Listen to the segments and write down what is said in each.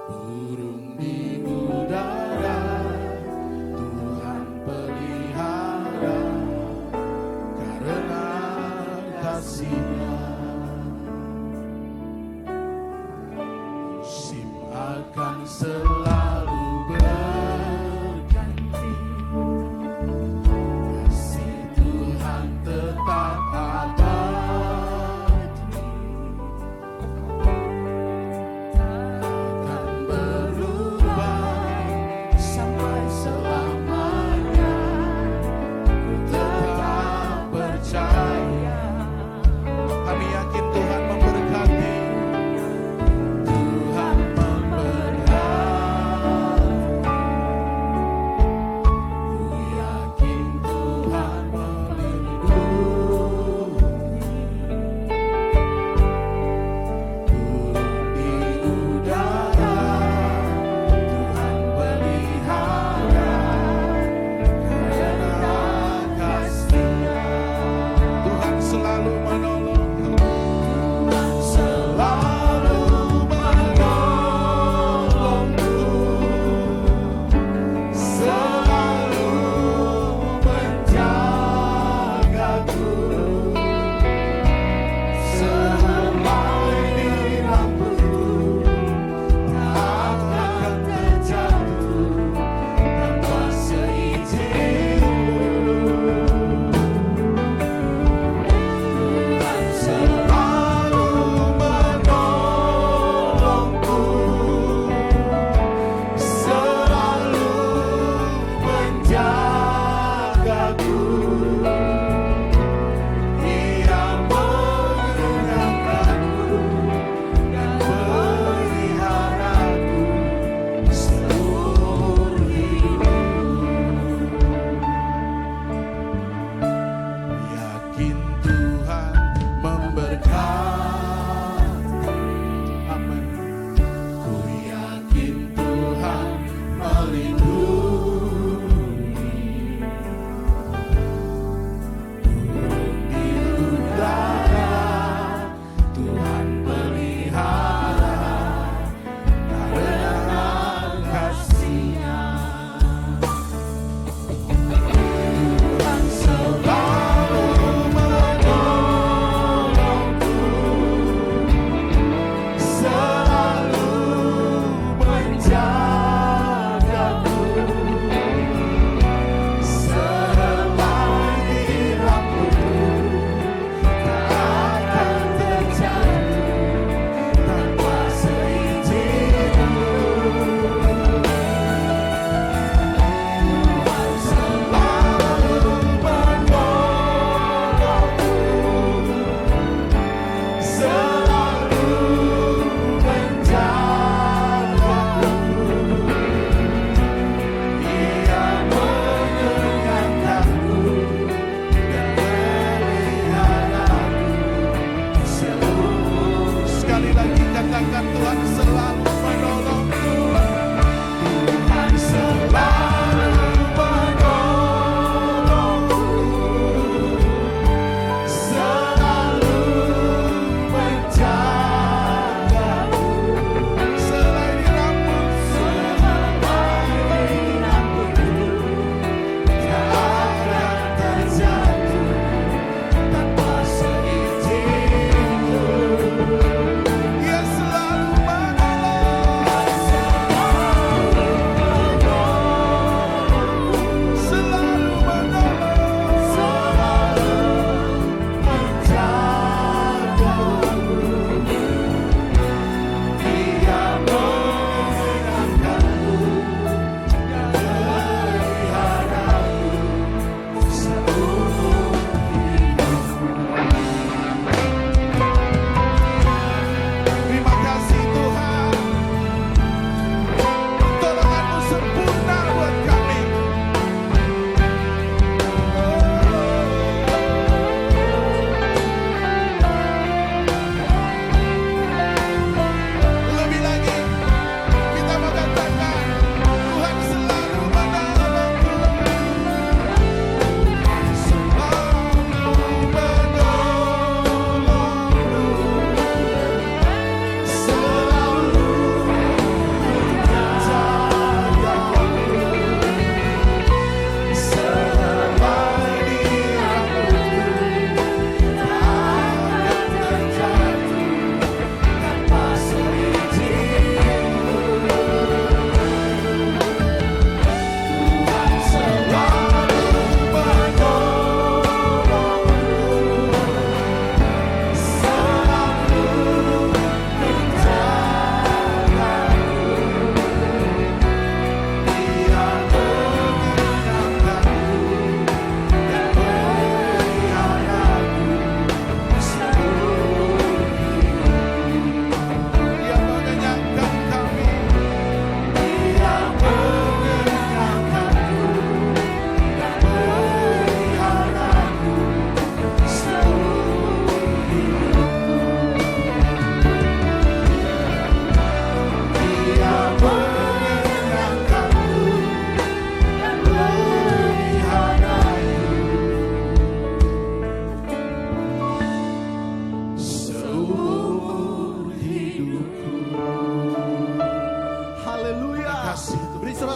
Burung di udara Tuhan pelihara karena kasih-Nya. Musim akan selalu berganti, kasih Tuhan tetap abadi, takkan berubah sampai selamanya. Ku tetap percaya, kami yakin Tuhan memberkati. Tuhan memberkati.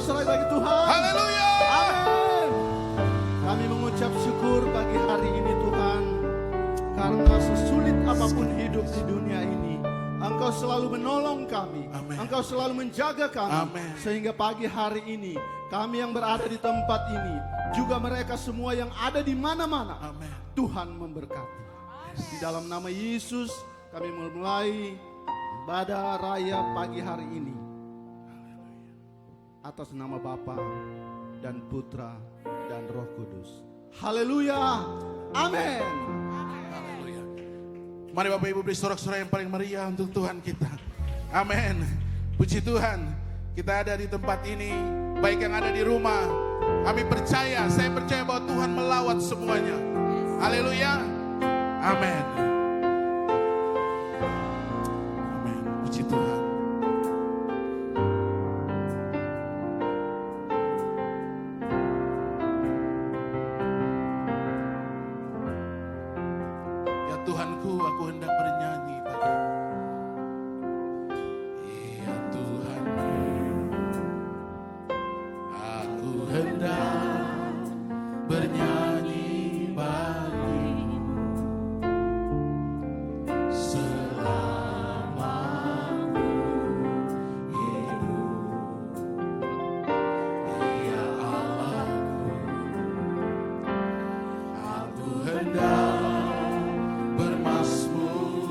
sorak-sorai bagi Tuhan. Haleluya. Amin. Kami mengucap syukur bagi hari ini Tuhan. Karena sesulit apapun hidup di dunia ini, Engkau selalu menolong kami. Amin. Engkau selalu menjaga kami. Amin. Sehingga pagi hari ini, kami yang berada di tempat ini, juga mereka semua yang ada di mana-mana, Amin. Tuhan memberkati. Di dalam nama Yesus, kami mulai ibadah raya pagi hari ini. Atas nama Bapa dan Putra dan Roh Kudus. Haleluya. Amin. Haleluya. Mari Bapak Ibu beri sorak-sorai yang paling meriah untuk Tuhan kita. Amin. Puji Tuhan. Kita ada di tempat ini, baik yang ada di rumah. Kami percaya, saya percaya bahwa Tuhan melawat semuanya. Haleluya. Amin. Amin. Puji Tuhan. Ya Tuhanku, aku hendak bernyanyi padamu. Ya Tuhan, aku hendak bernyanyi bagimu selama ku hidup. Ya Allahku, aku hendak bermazmur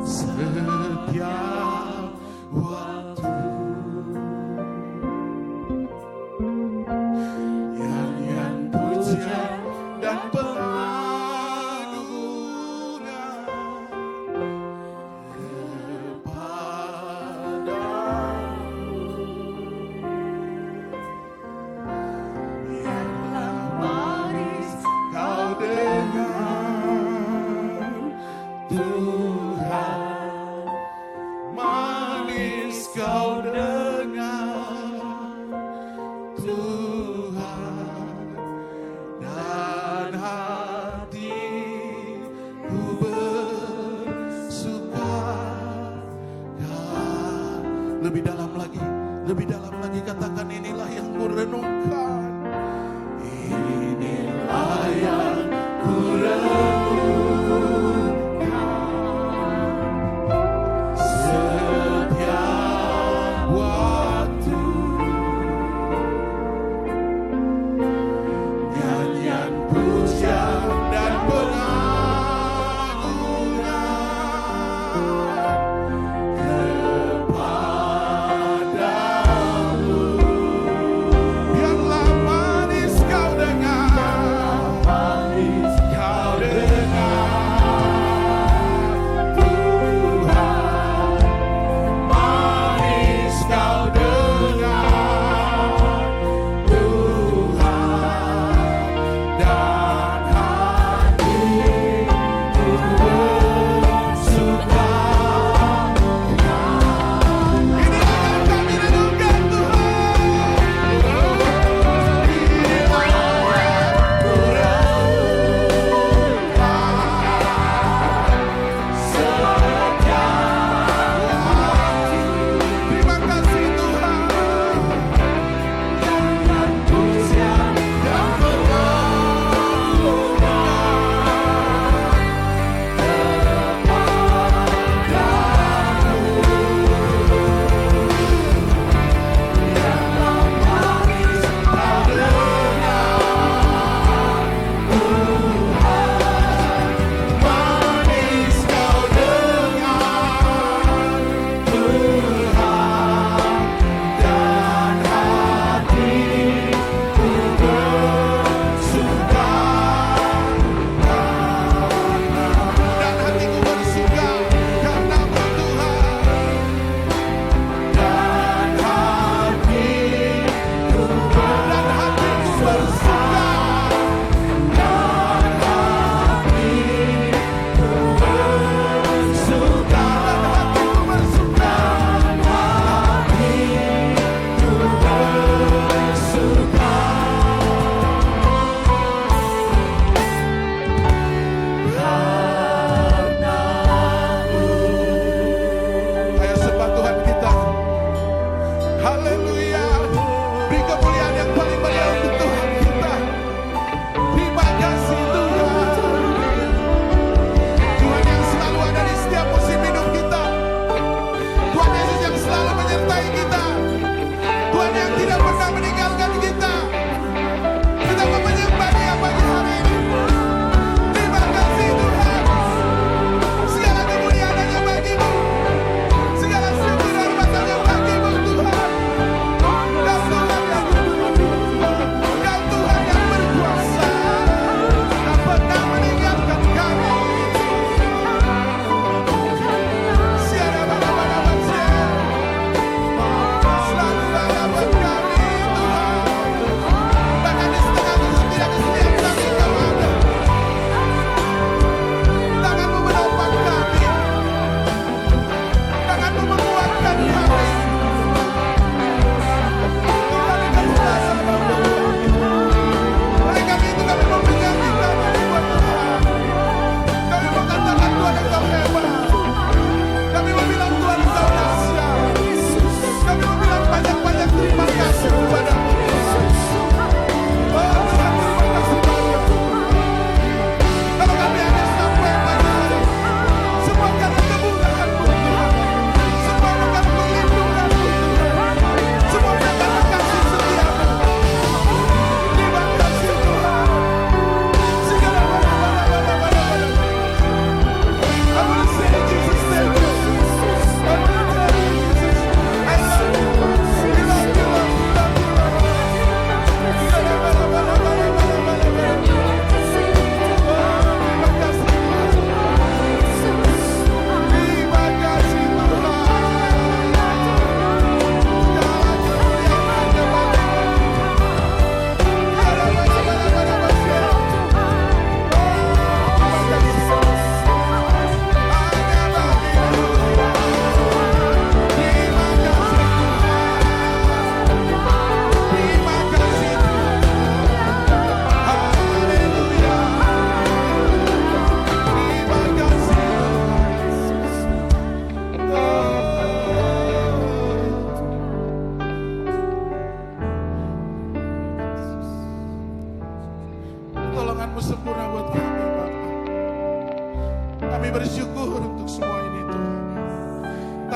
setiap waktu. Nyanyian pujian dan pengagungan kepadamu, yang manis kau dengar, Tuhan, manis kau dengar, Tuhan, dan hatiku bersuka. Lebih dalam lagi katakan, inilah yang ku renungkan, inilah yang ku renungkan setiap waktu. Nyanyian pujian dan pengagungan kepadamu,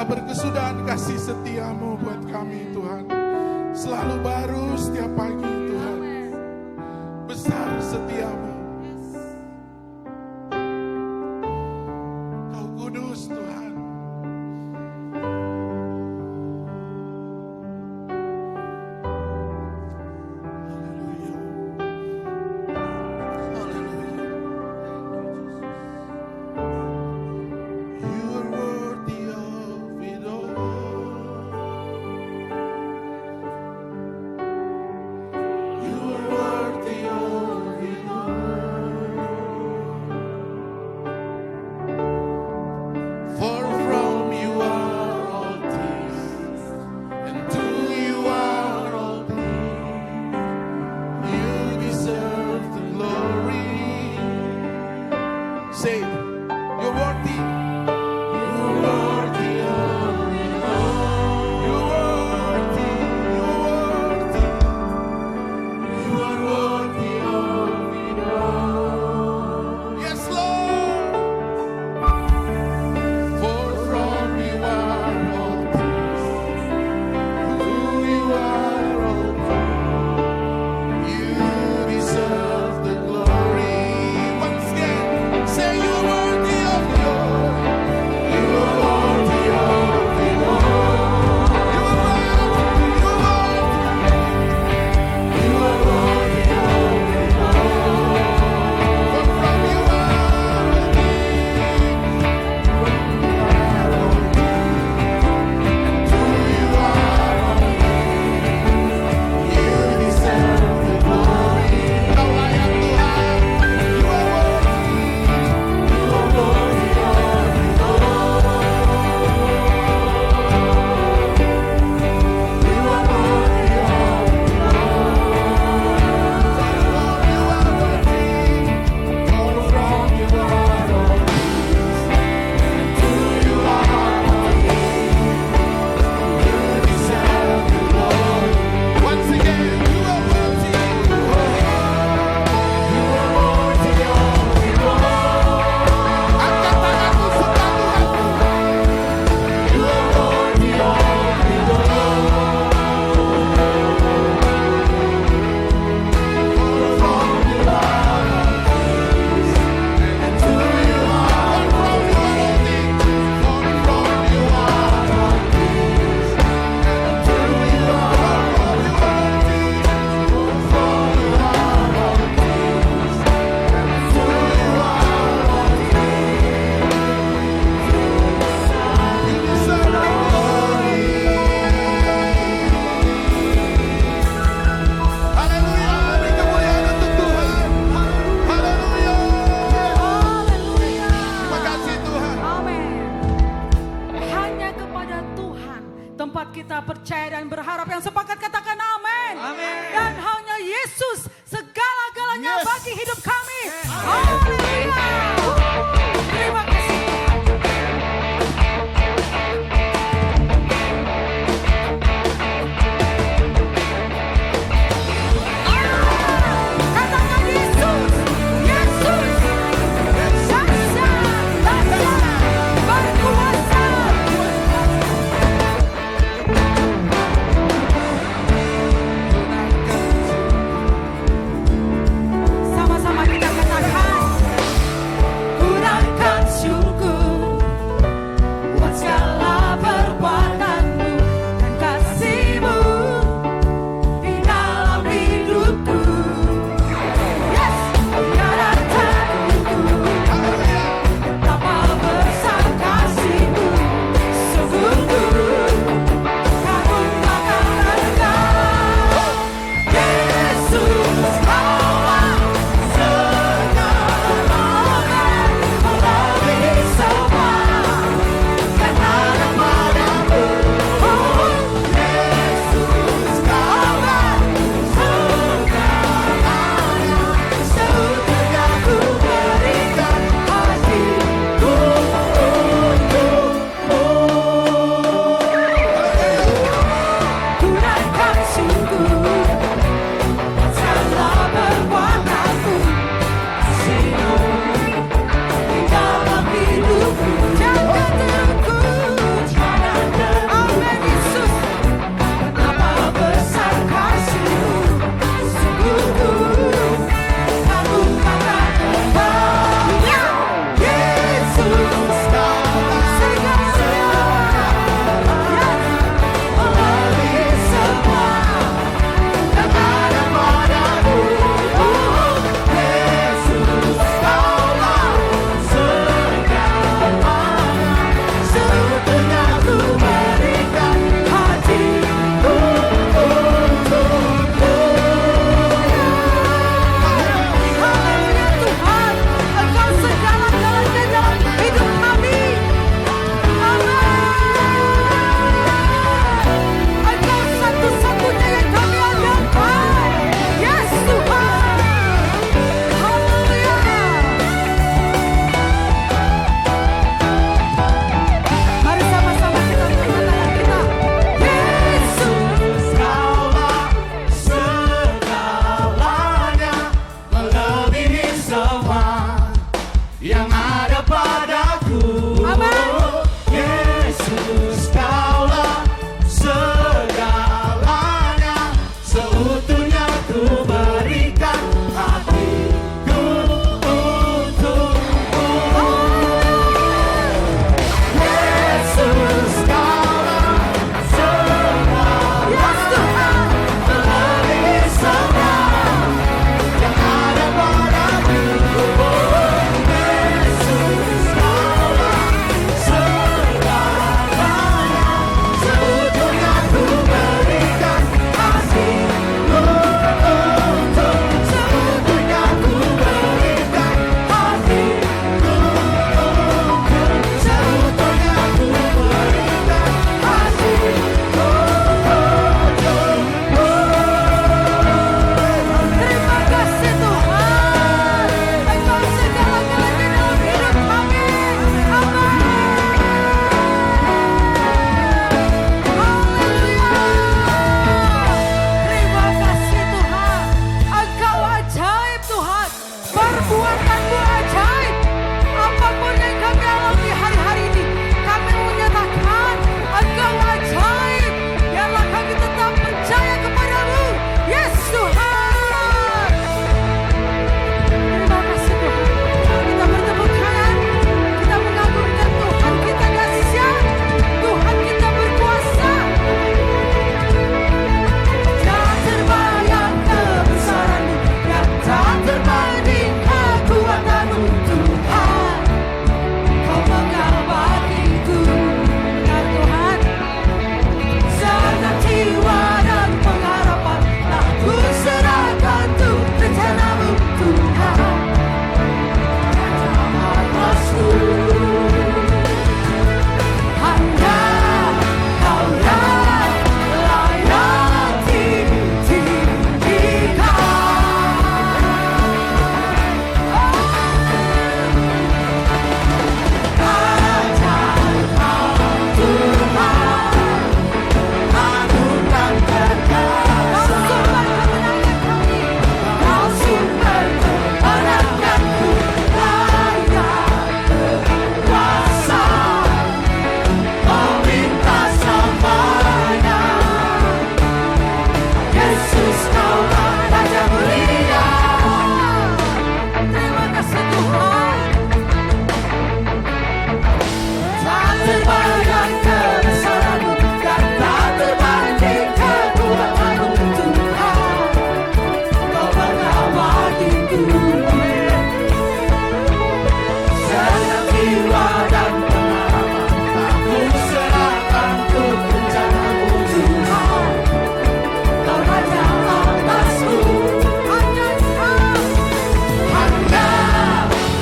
berkesudahan kasih setia-Mu buat kami Tuhan. Selalu baru setiap pagi Tuhan. Besar setia-Mu. Kau kudus Tuhan. Haleluya. Haleluya. You are worthy of it all. You are worthy of it all. For from you are all things, and to you are all things. You deserve the glory. Say, you're worthy. You're worthy of it all. You're worthy. You're worthy. You are worthy of it all. Yes, Lord. For from you are all things, to you are all things. You deserve the glory. Once again, say you're worthy of it all. You are worthy of it all. You are worthy. You are worthy. You are worthy of it all. For from you are all things, to you are all things. You deserve the glory. Kau layak Tuhan. You are worthy. You are worthy of it all. You are worthy of it all. You are worthy. For from you are all things, and to you are all things. You deserve the glory. Once again, you are worthy. You are worthy of it all. Angkat tanganmu sembah Tuhan. You are worthy of it all. For from you are all things, and to you are all things. For from you are all things, and to you are all things. For from you are all things, and to you are all things. You deserve the glory. Haleluya, beri kemuliaan untuk Tuhan. Haleluya. Terima kasih Tuhan. Amin. Hanya kepada Tuhan tempat kita percaya dan berharap, yang sepakat katakan amin. Dan hanya Yesus segala-galanya Yes. bagi hidup kami. Haleluya. Terima kasih. Katakan Yesus, Yesus, dahsyat, berkuasa. Sama-sama kita katakan. Yesus kaulah segalanya, seutuhnya ku berikan hatiku untukmu. Yesus kaulah segalanya, melalui semua yang ada pada hidupku. Yesus kaulah segalanya, seutuhnya ku berikan hatiku untuk, seutuhnya ku berikan hatiku untuk, seutuhnya ku berikan hatiku untukmu. Terima kasih Tuhan, Engkau segala-galanya dalam hidup kami. Haleluya. Terima kasih Tuhan, Engkau ajaib Tuhan, perbuatanmu ajaib. Apapun yang kami alami hari-hari ini, kami menyatakan Engkau ajaib. Biarlah kami tetap percaya kepada-Mu, Yesus Tuhan. Terima kasih Tuhan. Kita bertepuk tangan, kita mengagungkan Tuhan kita dahsyat, Tuhan kita berkuasa. Tak terbayang kebesaran-Mu, yang tak terbanding kekuatan-Mu, Tuhan. Kau mengabadiku, ya Tuhan. Segala jiwa dan pengharapan telah ku serahkan untuk rencana-Mu, Tuhan. Atasku hanya Kau yang layak ditinggikan. Ajaib Kau Tuhan, agung dan perkasa. Kau sumber kemenanganku, layak berkuasa. Oh minta samanya, Yesus kaulah Raja mulia. Terima kasih Tuhan. Tak terbayang kebesaran-Mu, dan tak terbanding kekuatan-Mu, Tuhan. Kau mengabadiku, segala jiwa dan pengharapan ku serahkan untuk rencana-Mu, Tuhan. Kau Raja atasku, hanya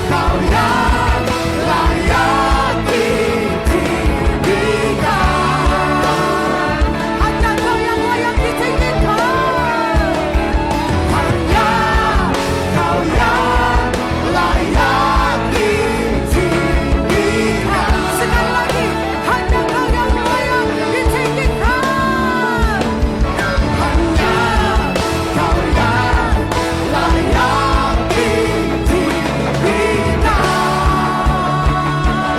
Kau yang layak ditinggikan. Hanya Kau yang layak ditinggikan. Hanya Kau yang layak ditinggikan. Sekali lagi, hanya Kau yang layak ditinggikan. Hanya Kau yang layak ditinggikan.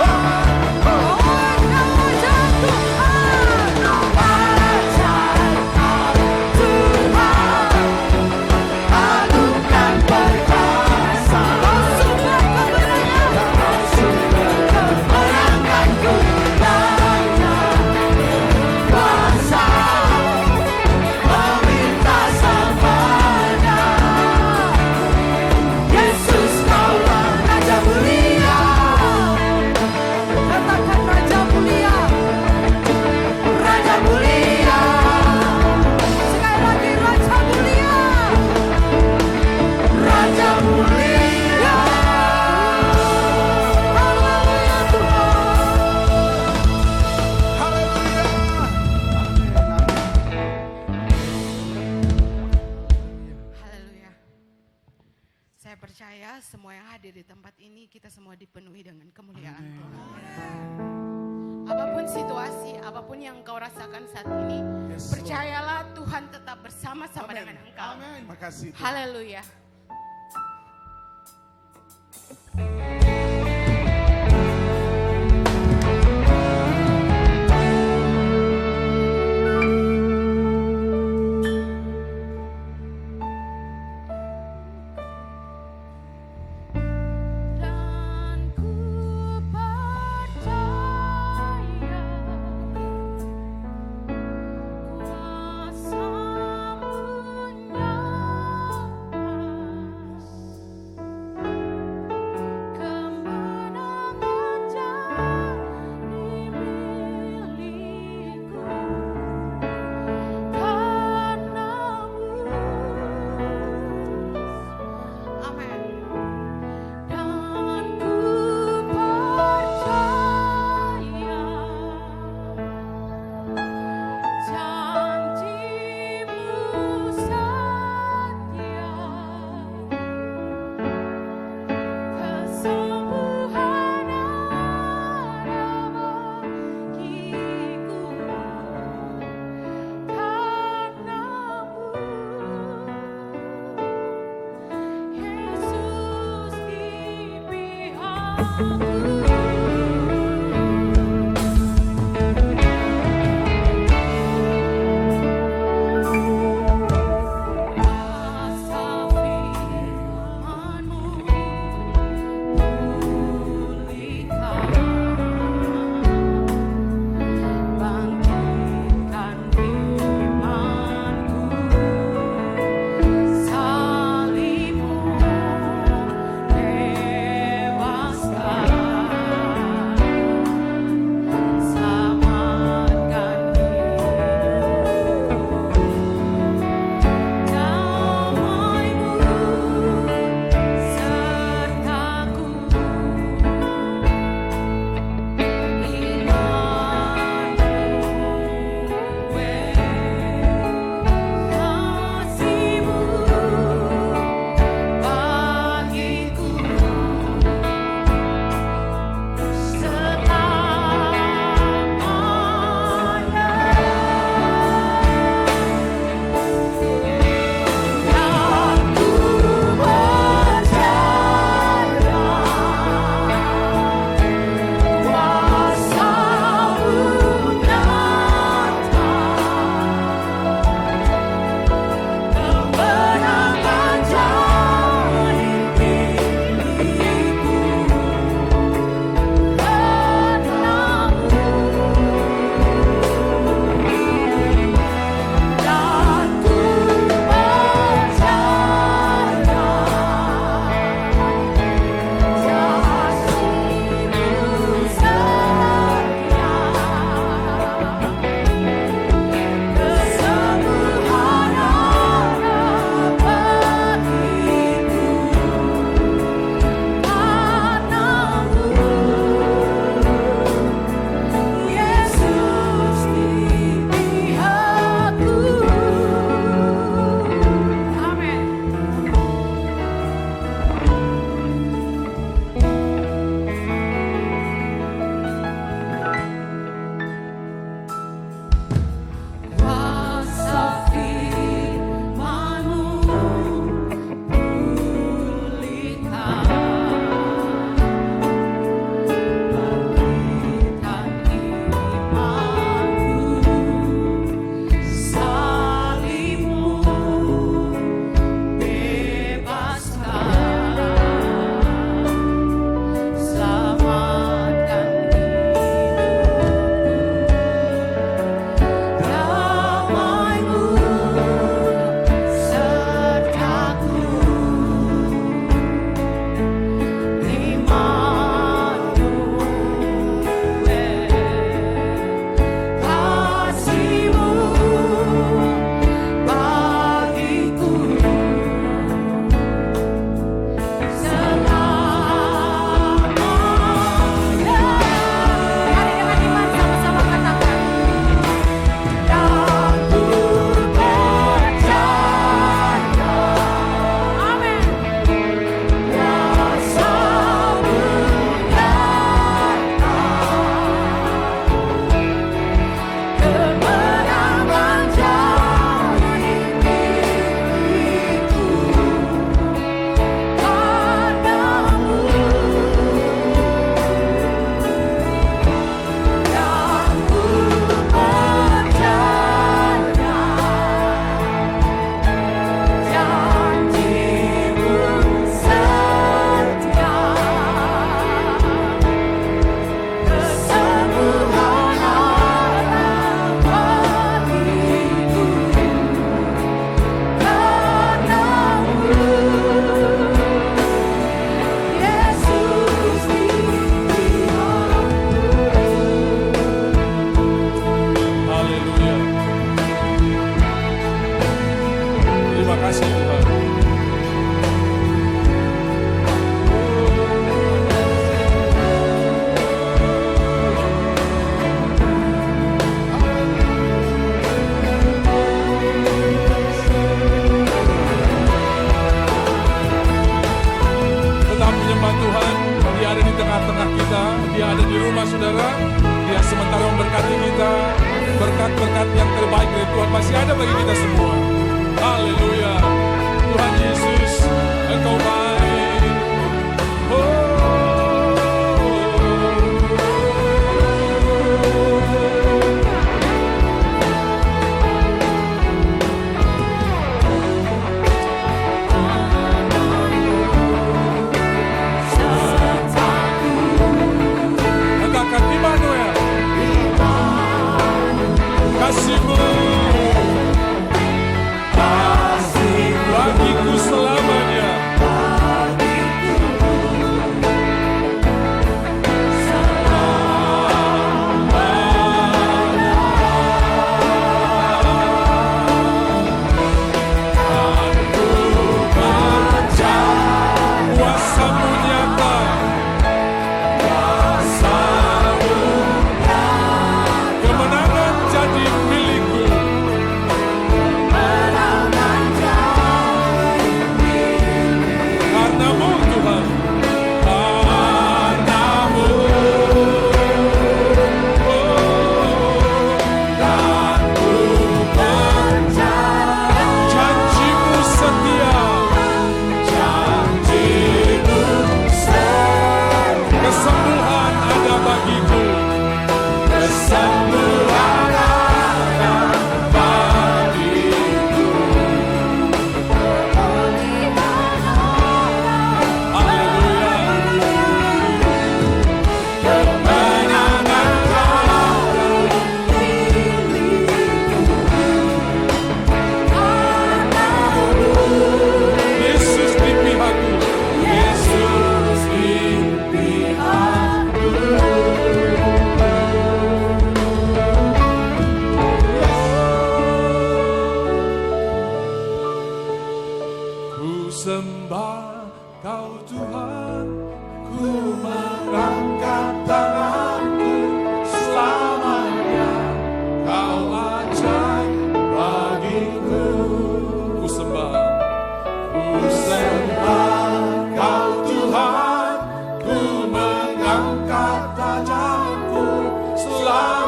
Oh, Engkau ajaib Tuhan, ajaib Kau Tuhan, agung dan perkasa. Kau sumber kemenanganku, layak berkuasa. Kau minta samanya, Yesus kaulah Raja mulia. Katakan Raja mulia, Raja mulia. Sekali lagi Raja mulia, Raja mulia. Haleluya Tuhan. Haleluya. Haleluya. Saya percaya semua yang hadir di tempat ini kita semua dipenuhi dengan kemuliaan Tuhan. Apapun situasi, apapun yang kau rasakan saat ini, Yes, Lord. percayalah Tuhan tetap bersama-sama dengan engkau. Terima kasih Tuhan. Haleluya. berkat-berkat yang terbaik dari Tuhan masih ada bagi kita semua. Haleluya. Tuhan Yesus, Engkau baik. Oh.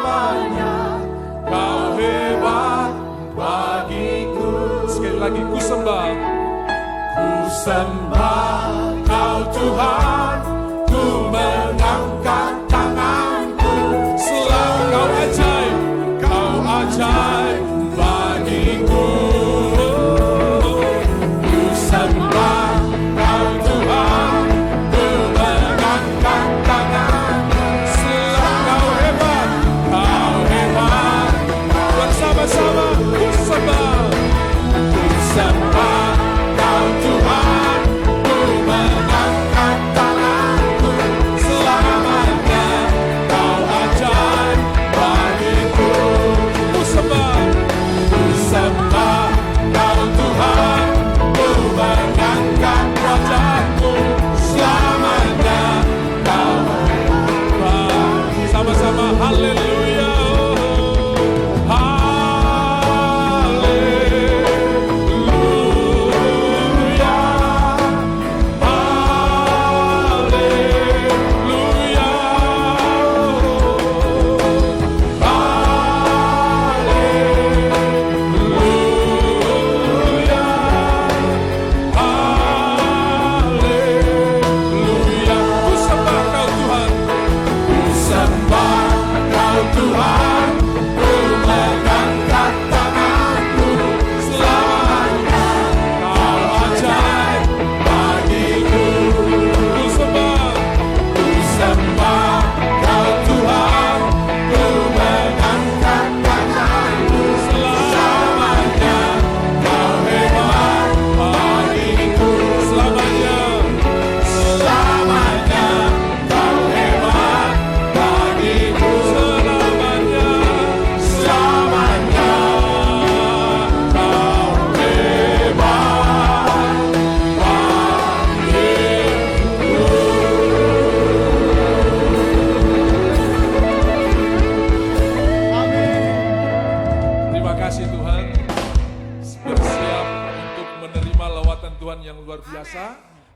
selamanya Kau hebat bagiku. Sekali lagi ku sembah Kau Tuhan, ku mengangkat tanganku. Selalu Kau ajaib bagiku. Ku sembah Kau Tuhan, ku mengangkat tanganku. Selalu Kau hebat bersama-sama ku sembah Kau Tuhan, ku mengangkat tanganku. Selamanya Kau ajaib bagiku. Ku sembah Kau Tuhan, ku mengangkat wajahku. Selamanya Kau hebat. Sama-sama haleluya.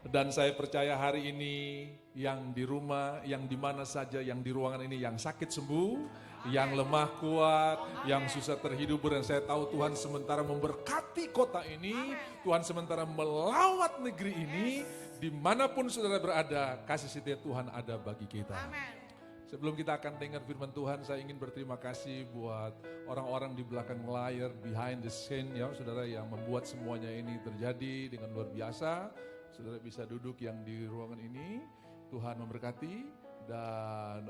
Dan saya percaya hari ini yang di rumah, yang di mana saja, yang di ruangan ini, yang sakit sembuh, yang lemah kuat, yang susah terhibur. Dan saya tahu Tuhan sementara memberkati kota ini, Tuhan sementara melawat negeri ini, dimanapun saudara berada, kasih setia Tuhan ada bagi kita. Sebelum kita akan dengar firman Tuhan, saya ingin berterima kasih buat orang-orang di belakang layar, behind the scene ya saudara, yang membuat semuanya ini terjadi dengan luar biasa. Saudara bisa duduk yang di ruangan ini, Tuhan memberkati. Dan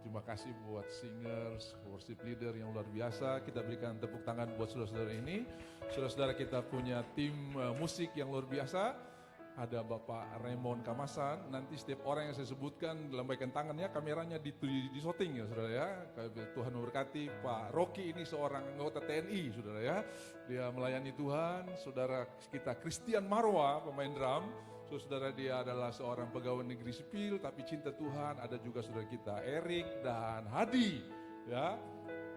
terima kasih buat singers, worship leader yang luar biasa. Kita berikan tepuk tangan buat saudara-saudara ini. Saudara-saudara kita punya tim musik yang luar biasa. Ada Bapak Raymond Kamasan. Nanti setiap orang yang saya sebutkan lambaikan tangannya, kameranya di shooting ya saudara ya. Tuhan memberkati. Pak Rocky ini seorang anggota TNI saudara ya. Dia melayani Tuhan. Saudara kita Christian Marwa pemain drum. Saudara dia adalah seorang pegawai negeri sipil tapi cinta Tuhan. Ada juga saudara kita Erik dan Hadi ya.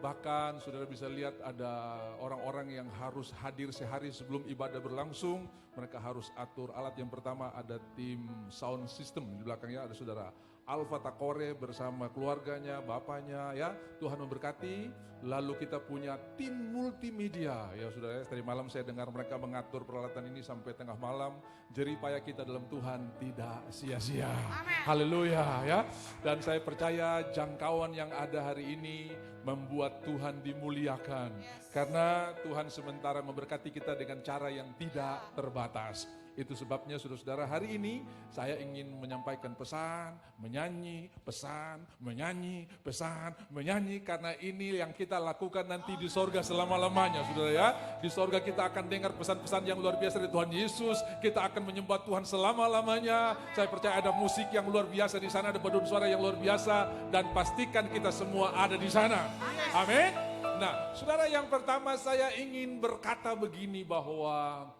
Bahkan saudara bisa lihat ada orang-orang yang harus hadir sehari sebelum ibadah berlangsung. Mereka harus atur alat. Yang pertama ada tim sound system. Di belakangnya ada saudara Alfa Takore bersama keluarganya, bapaknya ya. Tuhan memberkati. Lalu kita punya tim multimedia ya saudara. Tadi malam saya dengar mereka mengatur peralatan ini sampai tengah malam. Jerih payah kita dalam Tuhan tidak sia-sia. Haleluya ya. Dan saya percaya jangkauan yang ada hari ini membuat Tuhan dimuliakan. Karena Tuhan sementara memberkati kita dengan cara yang tidak terbatas. Itu sebabnya saudara-saudara hari ini saya ingin menyampaikan pesan, menyanyi, pesan, menyanyi, pesan, menyanyi. Karena ini yang kita lakukan nanti di sorga selama-lamanya saudara ya. Di sorga kita akan dengar pesan-pesan yang luar biasa dari Tuhan Yesus. Kita akan menyembah Tuhan selama-lamanya. Saya percaya ada musik yang luar biasa di sana, ada paduan suara yang luar biasa. Dan pastikan kita semua ada di sana. Amin. Nah saudara, yang pertama saya ingin berkata begini bahwa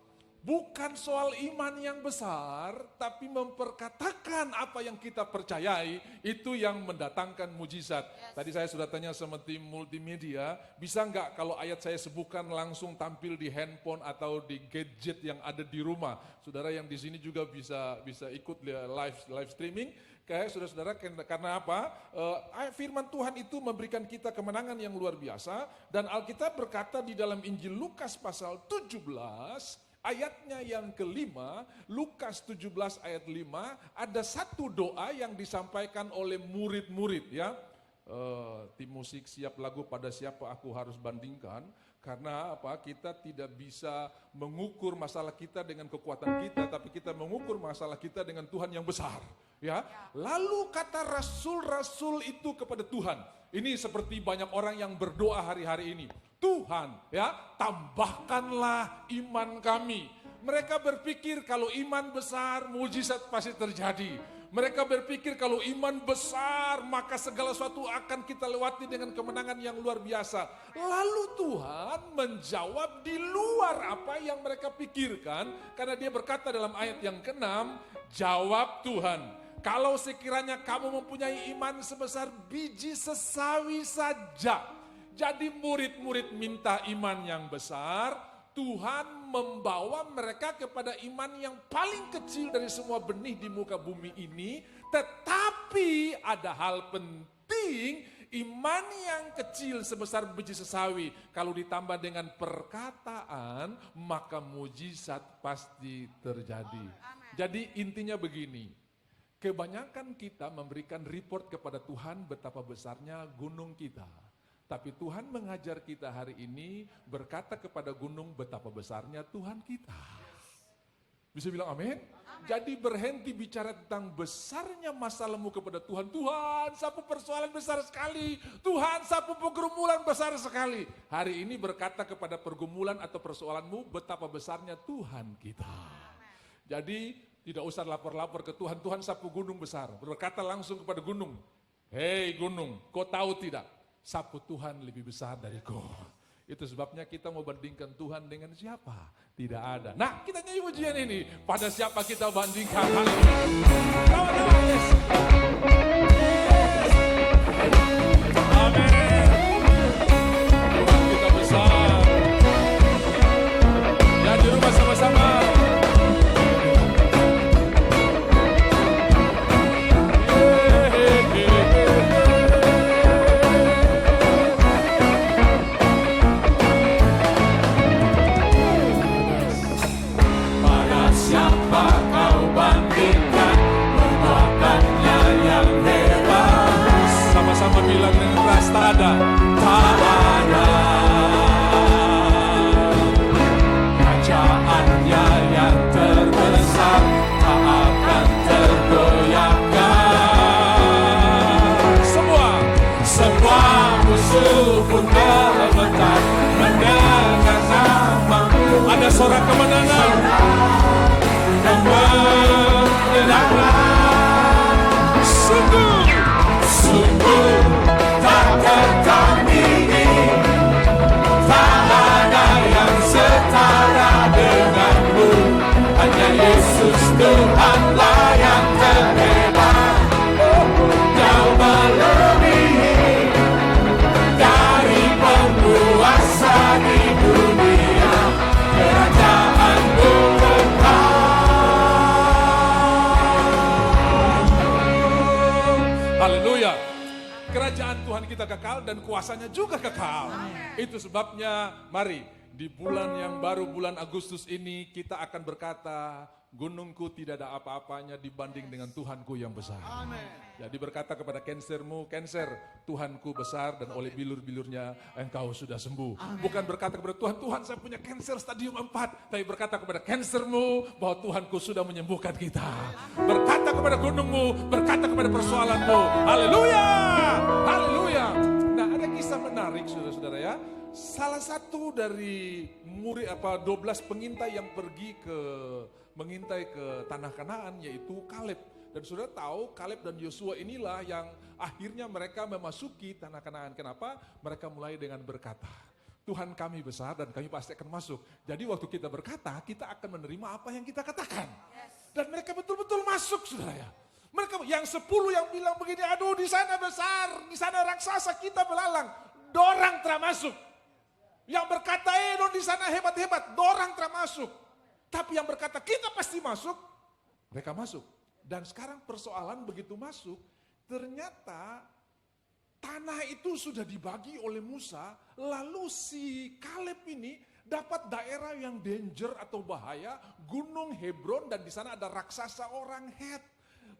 Bukan soal iman yang besar, tapi memperkatakan apa yang kita percayai, itu yang mendatangkan mujizat. Tadi saya sudah tanya sama tim multimedia, bisa nggak kalau ayat saya sebutkan langsung tampil di handphone atau di gadget yang ada di rumah? Saudara yang di sini juga bisa ikut live streaming. Kayak saudara-saudara, karena apa? Firman Tuhan itu memberikan kita kemenangan yang luar biasa, dan Alkitab berkata di dalam Injil Lukas pasal 17, ayatnya yang kelima, Lukas 17 ayat 5, ada satu doa yang disampaikan oleh murid-murid ya. Tim musik siap lagu pada siapa aku harus bandingkan, karena apa? Kita tidak bisa mengukur masalah kita dengan kekuatan kita, tapi kita mengukur masalah kita dengan Tuhan yang besar. Ya, lalu kata rasul-rasul itu kepada Tuhan, ini seperti banyak orang yang berdoa hari-hari ini. Tuhan, ya, tambahkanlah iman kami. Mereka berpikir kalau iman besar, mujizat pasti terjadi. Mereka berpikir kalau iman besar, maka segala sesuatu akan kita lewati dengan kemenangan yang luar biasa. Lalu Tuhan menjawab di luar apa yang mereka pikirkan, karena dia berkata dalam ayat yang ke-6, jawab Tuhan, kalau sekiranya kamu mempunyai iman sebesar biji sesawi saja. Jadi murid-murid minta iman yang besar, Tuhan membawa mereka kepada iman yang paling kecil dari semua benih di muka bumi ini. Tetapi ada hal penting, iman yang kecil sebesar biji sesawi, kalau ditambah dengan perkataan, maka mujizat pasti terjadi. Jadi intinya begini, kebanyakan kita memberikan report kepada Tuhan betapa besarnya gunung kita. Tapi Tuhan mengajar kita hari ini berkata kepada gunung betapa besarnya Tuhan kita. Bisa bilang amin? Jadi berhenti bicara tentang besarnya masalahmu kepada Tuhan. Tuhan, sapu persoalan besar sekali. Tuhan, sapu pergumulan besar sekali. Hari ini berkata kepada pergumulan atau persoalanmu betapa besarnya Tuhan kita. Jadi tidak usah lapor-lapor ke Tuhan. Tuhan sapu gunung besar. Berkata langsung kepada gunung. Hei gunung, kau tahu tidak? Sapu Tuhan lebih besar dariku. Itu sebabnya kita mau bandingkan Tuhan dengan siapa? Tidak ada. Nah, kita nyanyi pujian ini. Pada siapa kita bandingkan? Amin. Tuhan kita besar. Ya, di rumah sama-sama. Sama bilang dengan keras, tak ada, tak ada. Kerajaannya yang terbesar tak akan tergoyahkan. Semua musuh pun gemetar mendengar namamu. Ada suara kemenangan. Sungguh tak tertandingi, tak ada yang setara denganmu. Hanya Yesus Tuhanlah yang terhebat. Kau melebihi dari penguasa di dunia. Kerajaanmu haleluya. Kerajaan Tuhan kita kekal dan kuasanya juga kekal. Itu sebabnya mari di bulan yang baru, bulan Agustus ini kita akan berkata, gunungku tidak ada apa-apanya dibanding dengan Tuhanku yang besar. Jadi berkata kepada cancermu, cancer, Tuhanku besar dan oleh bilur-bilurnya engkau sudah sembuh. Bukan berkata kepada Tuhan, Tuhan saya punya cancer stadium 4. Tapi berkata kepada cancermu bahwa Tuhanku sudah menyembuhkan kita. Berkata kepada gunungmu, berkata kepada persoalanmu. Haleluya, haleluya. Nah, ada kisah menarik saudara-saudara ya. Salah satu dari murid 12 pengintai yang pergi mengintai ke tanah Kanaan yaitu Kaleb. Dan saudara tahu Kaleb dan Yosua inilah yang akhirnya mereka memasuki tanah Kanaan. Kenapa? Mereka mulai dengan berkata, Tuhan kami besar dan kami pasti akan masuk. Jadi waktu kita berkata, kita akan menerima apa yang kita katakan. Dan mereka betul-betul masuk, saudara ya. Mereka yang 10 yang bilang begini, aduh di sana besar, di sana raksasa, kita belalang. Dorang termasuk. Yang berkata, di sana hebat-hebat, dorang termasuk. Tapi yang berkata, kita pasti masuk, mereka masuk. Dan sekarang persoalan begitu masuk, ternyata tanah itu sudah dibagi oleh Musa, lalu si Kaleb ini dapat daerah yang danger atau bahaya, Gunung Hebron, dan di sana ada raksasa orang Het.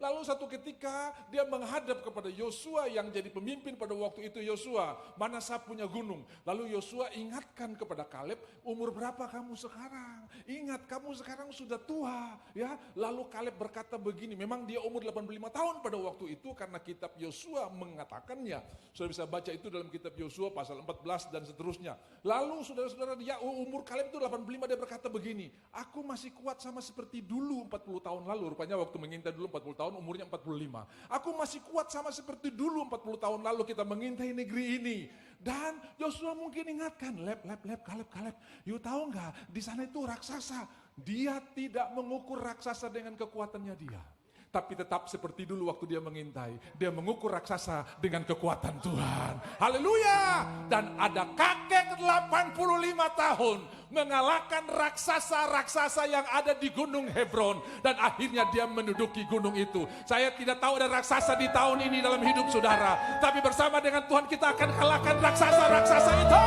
Lalu satu ketika dia menghadap kepada Yosua yang jadi pemimpin pada waktu itu. Yosua, mana saya punya gunung? Lalu Yosua ingatkan kepada Kaleb, umur berapa kamu sekarang? Ingat kamu sekarang sudah tua, ya. Lalu Kaleb berkata begini, memang dia umur 85 tahun pada waktu itu karena kitab Yosua mengatakannya. Sudah bisa baca itu dalam kitab Yosua pasal 14 dan seterusnya. Lalu saudara-saudara, dia umur Kaleb itu 85, dia berkata begini, aku masih kuat sama seperti dulu 40 tahun lalu. Rupanya waktu mengintai dulu 40 tahun, umurnya 45. Aku masih kuat sama seperti dulu 40 tahun lalu kita mengintai negeri ini. Dan Yosua mungkin ingatkan, Kaleb, you tahu nggak di sana itu raksasa. Dia tidak mengukur raksasa dengan kekuatannya dia. Tapi tetap seperti dulu waktu dia mengintai. Dia mengukur raksasa dengan kekuatan Tuhan. Haleluya. Dan ada kakek 85 tahun mengalahkan raksasa-raksasa yang ada di Gunung Hebron. Dan akhirnya dia menduduki gunung itu. Saya tidak tahu ada raksasa di tahun ini dalam hidup saudara. Tapi bersama dengan Tuhan kita akan kalahkan raksasa-raksasa itu.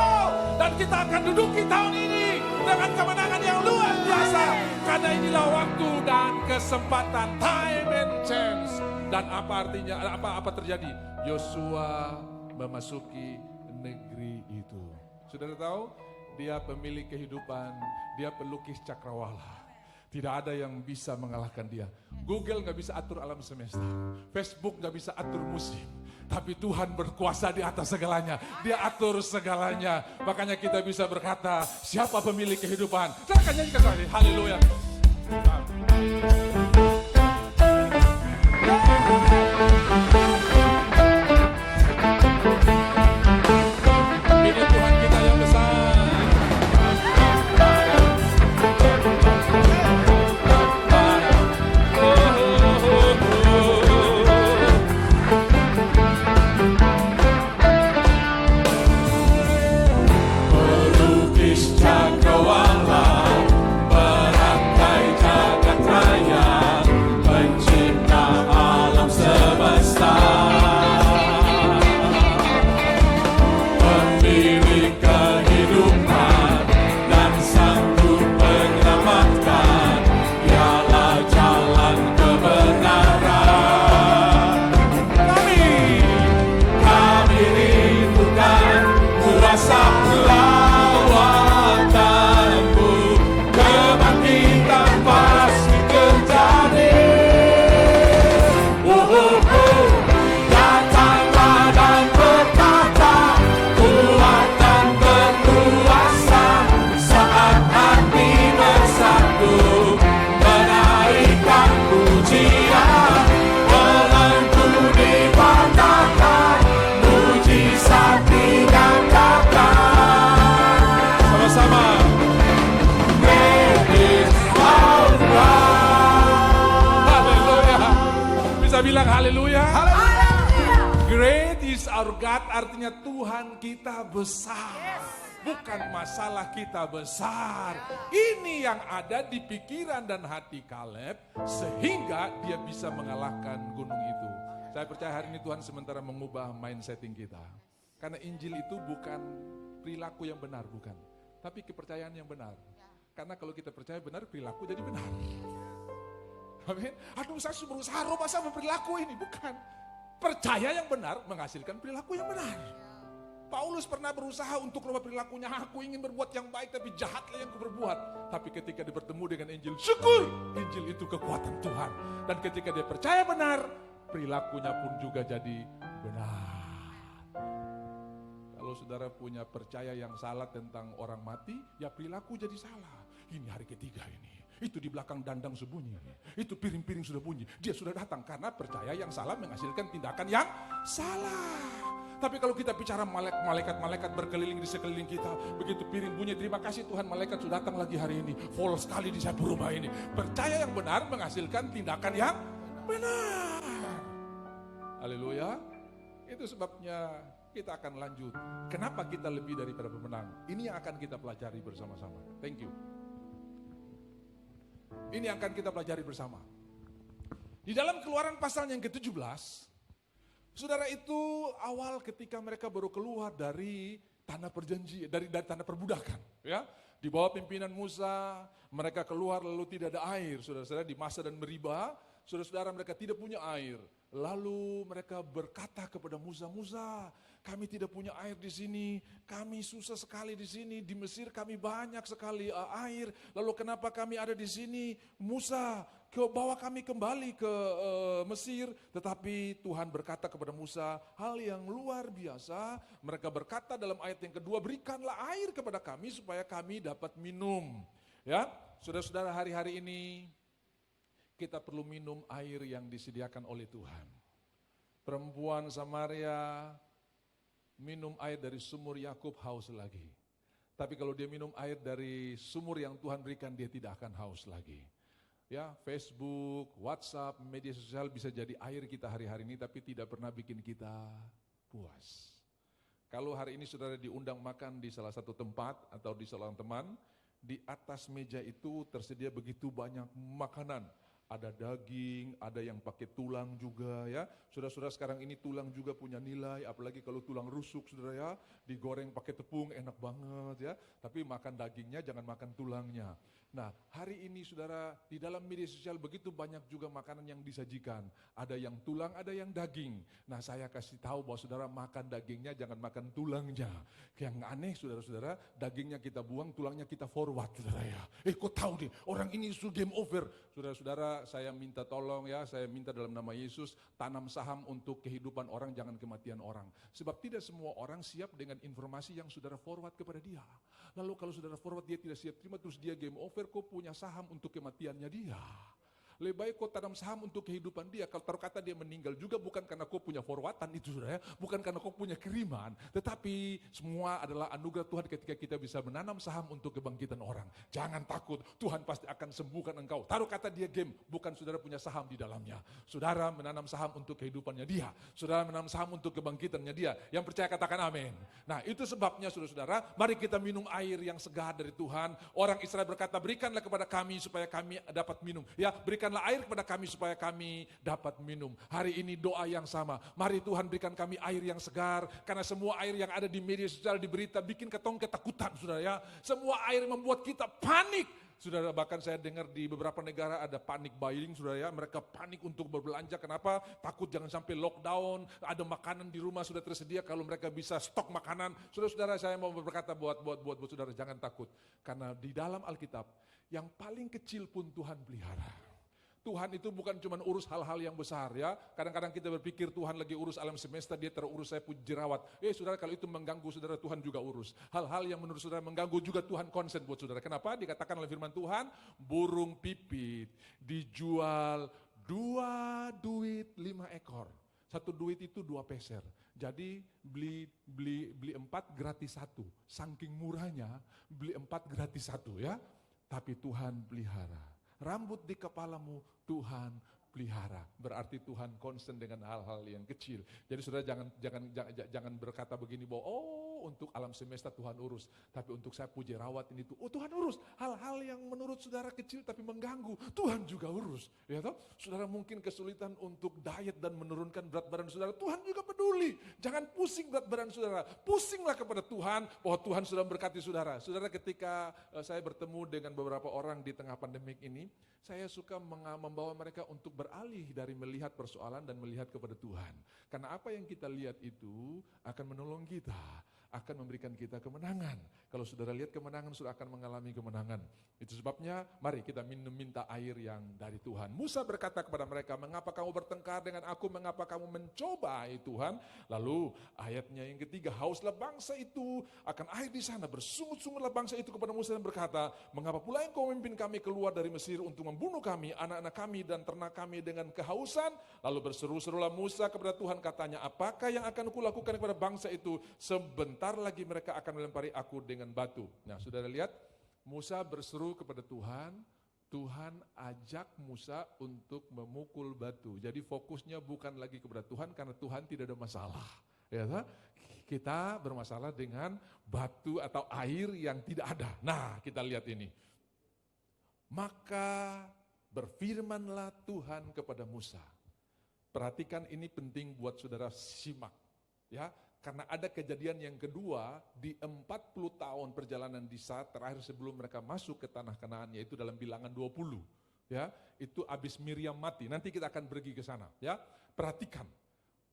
Dan kita akan duduki tahun ini dengan kemenangan yang luar biasa. Karena inilah waktu dan kesempatan, time and chance. Dan apa artinya, apa terjadi? Yosua memasuki negeri itu. Saudara tahu, dia pemilik kehidupan, dia pelukis cakrawala. Tidak ada yang bisa mengalahkan dia. Google gak bisa atur alam semesta. Facebook gak bisa atur musim. Tapi Tuhan berkuasa di atas segalanya. Dia atur segalanya. Makanya kita bisa berkata, siapa pemilik kehidupan? Silakan nyanyikan sekali. Haleluya. Ini Tuhan kita yang besar. Bilang haleluya. Great is our God, artinya Tuhan kita besar. Bukan masalah kita besar. Ini yang ada di pikiran dan hati Kaleb sehingga dia bisa mengalahkan gunung itu. Saya percaya hari ini Tuhan sementara mengubah mindsetting kita. Karena Injil itu bukan perilaku yang benar, bukan. Tapi kepercayaan yang benar. Karena kalau kita percaya benar, perilaku jadi benar. Amin. Aduh, saya berusaha rubah sama perilaku ini. Bukan. Percaya yang benar menghasilkan perilaku yang benar. Paulus pernah berusaha untuk rubah perilakunya. Aku ingin berbuat yang baik tapi jahatlah yang kuberbuat. Tapi ketika dia bertemu dengan Injil, syukur. Injil itu kekuatan Tuhan. Dan ketika dia percaya benar, perilakunya pun juga jadi benar. Kalau saudara punya percaya yang salah tentang orang mati, ya perilaku jadi salah. Ini hari ketiga ini. Itu di belakang dandang sebunyi. Itu piring-piring sudah bunyi. Dia sudah datang karena percaya yang salah menghasilkan tindakan yang salah. Tapi kalau kita bicara malaikat-malaikat berkeliling di sekeliling kita, begitu piring bunyi, terima kasih Tuhan malaikat sudah datang lagi hari ini. Full sekali di satu rumah ini. Percaya yang benar menghasilkan tindakan yang benar. Haleluya. Itu sebabnya kita akan lanjut. Kenapa kita lebih daripada pemenang? Ini yang akan kita pelajari bersama-sama. Thank you. Ini yang akan kita pelajari bersama. Di dalam Keluaran pasal yang ke-17, saudara, itu awal ketika mereka baru keluar dari tanah perjanjian, dari tanah perbudakan, ya. Di bawah pimpinan Musa, mereka keluar lalu tidak ada air, saudara-saudara, di Masa dan Meriba, saudara-saudara, mereka tidak punya air. Lalu mereka berkata kepada Musa, "Musa, kami tidak punya air di sini, kami susah sekali di sini, di Mesir kami banyak sekali air, lalu kenapa kami ada di sini? Musa, bawa kami kembali ke Mesir." Tetapi Tuhan berkata kepada Musa, hal yang luar biasa. Mereka berkata dalam ayat yang kedua, "Berikanlah air kepada kami supaya kami dapat minum." Ya, saudara-saudara, hari-hari ini kita perlu minum air yang disediakan oleh Tuhan. Perempuan Samaria minum air dari sumur Yakub haus lagi. Tapi kalau dia minum air dari sumur yang Tuhan berikan, dia tidak akan haus lagi. Ya, Facebook, WhatsApp, media sosial bisa jadi air kita hari-hari ini, tapi tidak pernah bikin kita puas. Kalau hari ini saudara diundang makan di salah satu tempat atau di seorang teman, di atas meja itu tersedia begitu banyak makanan. Ada daging, ada yang pakai tulang juga ya. Saudara-saudara, sekarang ini tulang juga punya nilai, apalagi kalau tulang rusuk saudara ya, digoreng pakai tepung enak banget ya. Tapi makan dagingnya, jangan makan tulangnya. Nah, hari ini saudara, di dalam media sosial begitu banyak juga makanan yang disajikan. Ada yang tulang, ada yang daging. Nah, saya kasih tahu bahwa saudara makan dagingnya, jangan makan tulangnya. Yang aneh saudara-saudara, dagingnya kita buang, tulangnya kita forward saudara ya. Kok tahu deh, orang ini sudah game over. Saudara-saudara, saya minta tolong ya, saya minta dalam nama Yesus, tanam saham untuk kehidupan orang, jangan kematian orang. Sebab tidak semua orang siap dengan informasi yang saudara forward kepada dia. Lalu kalau saudara forward dia tidak siap terima, terus dia game over, kok punya saham untuk kematiannya dia. Lebih baik kau tanam saham untuk kehidupan dia. Kalau taruh kata dia meninggal juga bukan karena kau punya forwardan itu saudara ya, bukan karena kau punya kiriman, tetapi semua adalah anugerah Tuhan ketika kita bisa menanam saham untuk kebangkitan orang. Jangan takut, Tuhan pasti akan sembuhkan engkau. Taruh kata dia game, bukan saudara punya saham di dalamnya. Saudara menanam saham untuk kehidupannya dia. Saudara menanam saham untuk kebangkitannya dia. Yang percaya katakan amin. Nah, itu sebabnya saudara-saudara, mari kita minum air yang segar dari Tuhan. Orang Israel berkata, "Berikanlah kepada kami supaya kami dapat minum." Ya, berikanlah air kepada kami supaya kami dapat minum. Hari ini doa yang sama. Mari Tuhan berikan kami air yang segar, karena semua air yang ada di media sosial, di berita bikin ketong ketakutan saudara ya. Semua air membuat kita panik. Saudara, bahkan saya dengar di beberapa negara ada panic buying saudara ya. Mereka panik untuk berbelanja, kenapa? Takut jangan sampai lockdown, ada makanan di rumah sudah tersedia, kalau mereka bisa stok makanan. Saudara-saudara, saya mau berkata buat saudara, jangan takut. Karena di dalam Alkitab, yang paling kecil pun Tuhan pelihara. Tuhan itu bukan cuma urus hal-hal yang besar ya. Kadang-kadang kita berpikir Tuhan lagi urus alam semesta, dia terurus saya pun jerawat. Saudara, kalau itu mengganggu saudara, Tuhan juga urus. Hal-hal yang menurut saudara mengganggu juga Tuhan konsen buat saudara. Kenapa? Dikatakan oleh firman Tuhan, burung pipit dijual 2 duit 5 ekor. 1 duit itu 2 peser. Jadi beli 4 gratis 1. Saking murahnya beli 4 gratis 1 ya. Tapi Tuhan pelihara. Rambut di kepalamu Tuhan pelihara. Berarti Tuhan concern dengan hal-hal yang kecil. Jadi saudara jangan berkata begini bahwa untuk alam semesta Tuhan urus, tapi untuk saya puji rawat ini tuh Tuhan urus. Hal-hal yang menurut saudara kecil tapi mengganggu, Tuhan juga urus. Ya toh? Saudara mungkin kesulitan untuk diet dan menurunkan berat badan saudara, Tuhan juga peduli. Jangan pusing berat badan saudara. Pusinglah kepada Tuhan bahwa Tuhan sudah berkati saudara. Saudara, ketika saya bertemu dengan beberapa orang di tengah pandemik ini, saya suka membawa mereka untuk beralih dari melihat persoalan dan melihat kepada Tuhan. Karena apa yang kita lihat itu akan menolong kita. akan memberikan kita kemenangan. Kalau saudara lihat kemenangan, saudara akan mengalami kemenangan. Itu sebabnya mari kita minta air yang dari Tuhan. Musa berkata kepada mereka, mengapa kamu bertengkar dengan aku, mengapa kamu mencobai Tuhan? Lalu ayatnya yang ketiga, hauslah bangsa itu akan air di sana, bersungut-sungutlah bangsa itu kepada Musa dan berkata, mengapa pula engkau memimpin kami keluar dari Mesir untuk membunuh kami, anak-anak kami dan ternak kami dengan kehausan? Lalu berseru-serulah Musa kepada Tuhan, katanya, apakah yang akan kulakukan kepada bangsa itu? Sebentar lagi mereka akan melempari aku dengan batu. Nah, saudara lihat, Musa berseru kepada Tuhan, Tuhan ajak Musa untuk memukul batu. Jadi fokusnya bukan lagi kepada Tuhan karena Tuhan tidak ada masalah. Ya, kita bermasalah dengan batu atau air yang tidak ada. Nah, kita lihat ini. Maka berfirmanlah Tuhan kepada Musa. Perhatikan, ini penting buat saudara simak. Ya, karena ada kejadian yang kedua di 40 tahun perjalanan di saat terakhir sebelum mereka masuk ke tanah Kanaan, yaitu dalam Bilangan 20. Ya, itu abis Miriam mati. Nanti kita akan pergi ke sana. Ya, perhatikan.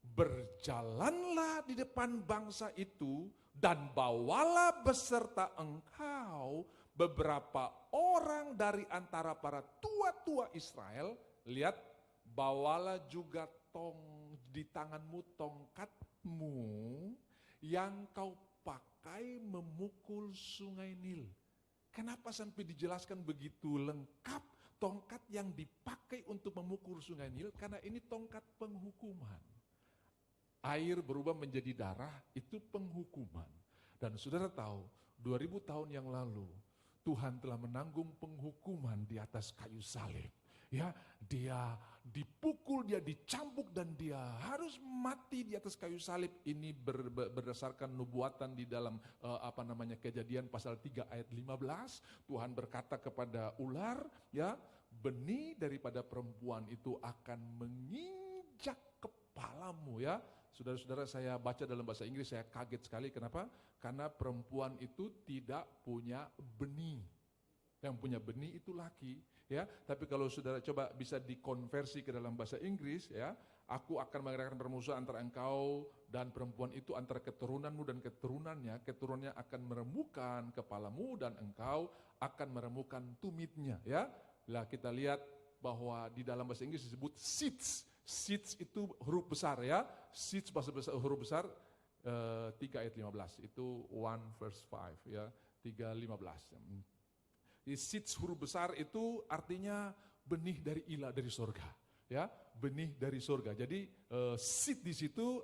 Berjalanlah di depan bangsa itu dan bawalah beserta engkau beberapa orang dari antara para tua-tua Israel. Lihat, bawalah juga di tanganmu tongkatmu yang kau pakai memukul sungai Nil. Kenapa sampai dijelaskan begitu lengkap tongkat yang dipakai untuk memukul sungai Nil? Karena ini tongkat penghukuman. Air berubah menjadi darah, itu penghukuman. Dan saudara tahu, 2000 tahun yang lalu Tuhan telah menanggung penghukuman di atas kayu salib. Ya, dia dipukul, dia dicambuk dan dia harus mati di atas kayu salib. Ini berdasarkan nubuatan di dalam Kejadian pasal 3 ayat 15. Tuhan berkata kepada ular, ya, benih daripada perempuan itu akan menginjak kepalamu, ya. Saudara-saudara, saya baca dalam bahasa Inggris, saya kaget sekali. Kenapa? Karena perempuan itu tidak punya benih. Yang punya benih itu laki, ya. Tapi kalau saudara coba bisa dikonversi ke dalam bahasa Inggris, ya, aku akan mengadakan permusuhan antara engkau dan perempuan itu, antara keturunanmu dan keturunannya akan meremukkan kepalamu dan engkau akan meremukkan tumitnya, ya. Lah kita lihat bahwa di dalam bahasa Inggris disebut seeds. Seeds itu huruf besar, ya. Seeds bahasa besar, huruf besar 3 ayat 15. Itu 1 verse 5, ya. 3:15. Seeds huruf besar itu artinya benih dari ilah, dari sorga, ya, benih dari sorga. Jadi seed di situ,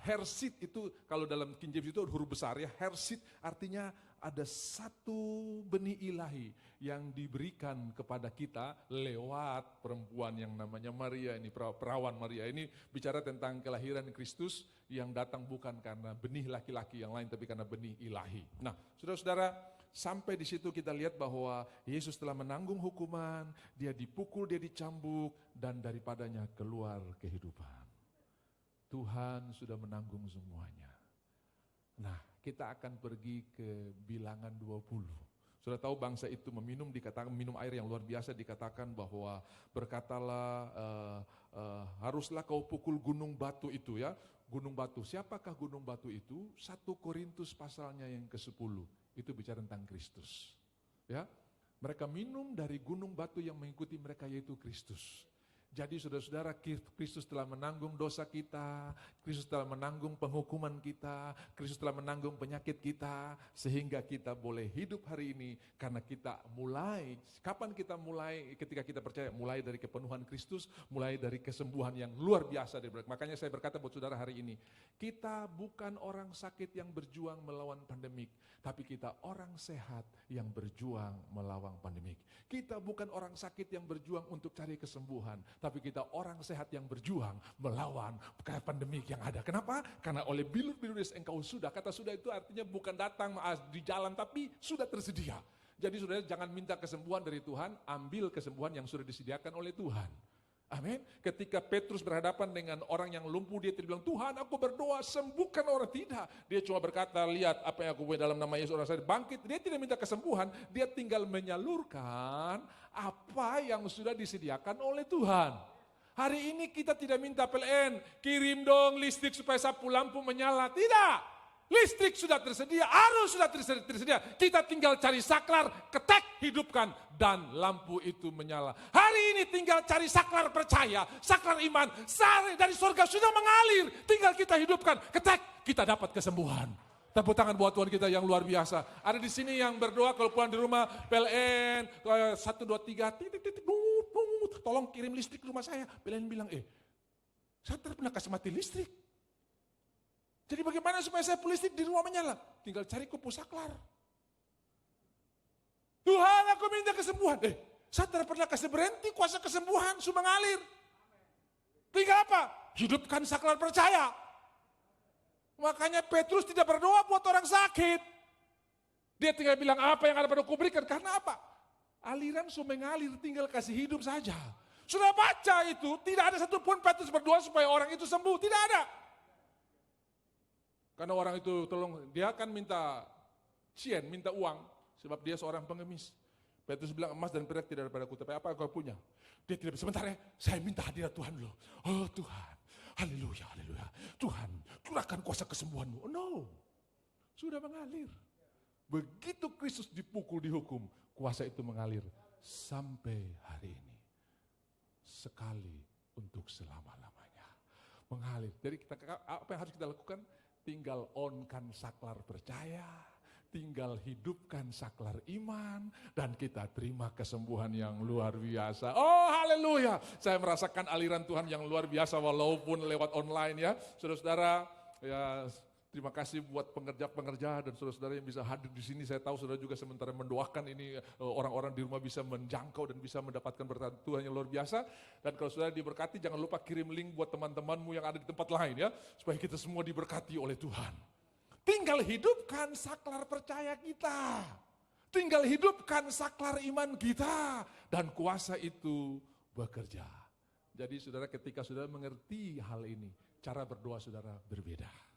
hair seed itu kalau dalam King James itu huruf besar, ya. Hair seed artinya ada satu benih ilahi yang diberikan kepada kita lewat perempuan yang namanya Maria ini, perawan Maria ini, bicara tentang kelahiran Kristus yang datang bukan karena benih laki-laki yang lain, tapi karena benih ilahi. Nah, saudara-saudara, sampai di situ kita lihat bahwa Yesus telah menanggung hukuman, dia dipukul, dia dicambuk, dan daripadanya keluar kehidupan. Tuhan sudah menanggung semuanya. Nah, kita akan pergi ke Bilangan 20. Sudah tahu bangsa itu dikatakan minum air yang luar biasa, dikatakan bahwa berkatalah haruslah kau pukul gunung batu itu, ya. Gunung batu, siapakah gunung batu itu? 1 Korintus pasalnya yang ke-10. Itu bicara tentang Kristus, ya. Mereka minum dari gunung batu yang mengikuti mereka, yaitu Kristus. Jadi saudara-saudara, Kristus telah menanggung dosa kita, Kristus telah menanggung penghukuman kita, Kristus telah menanggung penyakit kita, sehingga kita boleh hidup hari ini karena kita mulai, kapan kita mulai? Ketika kita percaya, mulai dari kepenuhan Kristus, mulai dari kesembuhan yang luar biasa. Makanya saya berkata buat saudara hari ini, kita bukan orang sakit yang berjuang melawan pandemik, tapi kita orang sehat yang berjuang melawan pandemik. Kita bukan orang sakit yang berjuang untuk cari kesembuhan, tapi kita orang sehat yang berjuang melawan pandemik yang ada. Kenapa? Karena oleh bilur-biluris engkau sudah. Kata sudah itu artinya bukan datang di jalan, tapi sudah tersedia. Jadi saudara jangan minta kesembuhan dari Tuhan, ambil kesembuhan yang sudah disediakan oleh Tuhan. Amin. Ketika Petrus berhadapan dengan orang yang lumpuh, dia tidak bilang, Tuhan aku berdoa sembuhkan orang. Tidak. Dia cuma berkata, lihat apa yang aku buat dalam nama Yesus, orang saya bangkit. Dia tidak minta kesembuhan, dia tinggal menyalurkan apa yang sudah disediakan oleh Tuhan. Hari ini kita tidak minta PLN, kirim dong listrik supaya sapu lampu menyala. Tidak. listrik sudah tersedia, arus sudah tersedia. Kita tinggal cari saklar, ketek, hidupkan, dan lampu itu menyala. Hari ini tinggal cari saklar percaya, saklar iman, sari dari surga sudah mengalir. Tinggal kita hidupkan, ketek, kita dapat kesembuhan. Tepuk tangan buat Tuhan kita yang luar biasa. Ada di sini yang berdoa kalau pulang di rumah, PLN, 1, 2, 3, tolong kirim listrik ke rumah saya. PLN bilang, saya pernah kasih mati listrik. Jadi bagaimana supaya saya listrik di rumah menyala? Tinggal cari kupu saklar. Tuhan, aku minta kesembuhan. Saya tidak pernah kasih berhenti kuasa kesembuhan, sudah mengalir. Tinggal apa? Hidupkan saklar percaya. Makanya Petrus tidak berdoa buat orang sakit. Dia tinggal bilang apa yang ada pada kuberikan. Karena apa? Aliran sudah mengalir, tinggal kasih hidup saja. Sudah baca itu, tidak ada satupun Petrus berdoa supaya orang itu sembuh. Tidak ada. Karena orang itu dia akan minta minta uang. Sebab dia seorang pengemis. Petrus bilang emas dan perak tidak ada padaku, tapi apa yang kau punya? Dia tidak bisa, sebentar saya minta hadirat Tuhan dulu. Oh Tuhan, haleluya, haleluya. Tuhan, curahkan kuasa kesembuhanmu. Oh, no, sudah mengalir. Begitu Kristus dipukul, dihukum, kuasa itu mengalir. Sampai hari ini. Sekali untuk selama-lamanya. Mengalir. Jadi apa yang harus kita lakukan? Tinggal onkan saklar percaya, tinggal hidupkan saklar iman, dan kita terima kesembuhan yang luar biasa. Oh haleluya, saya merasakan aliran Tuhan yang luar biasa walaupun lewat online ya. Saudara-saudara, ya terima kasih buat pengerja-pengerja dan saudara-saudara yang bisa hadir di sini. Saya tahu saudara juga sementara mendoakan ini orang-orang di rumah bisa menjangkau dan bisa mendapatkan berkat Tuhan yang luar biasa. Dan kalau saudara diberkati, jangan lupa kirim link buat teman-temanmu yang ada di tempat lain ya, supaya kita semua diberkati oleh Tuhan. Tinggal hidupkan saklar percaya kita. Tinggal hidupkan saklar iman kita. Dan kuasa itu bekerja. Jadi saudara, ketika saudara mengerti hal ini, cara berdoa saudara berbeda.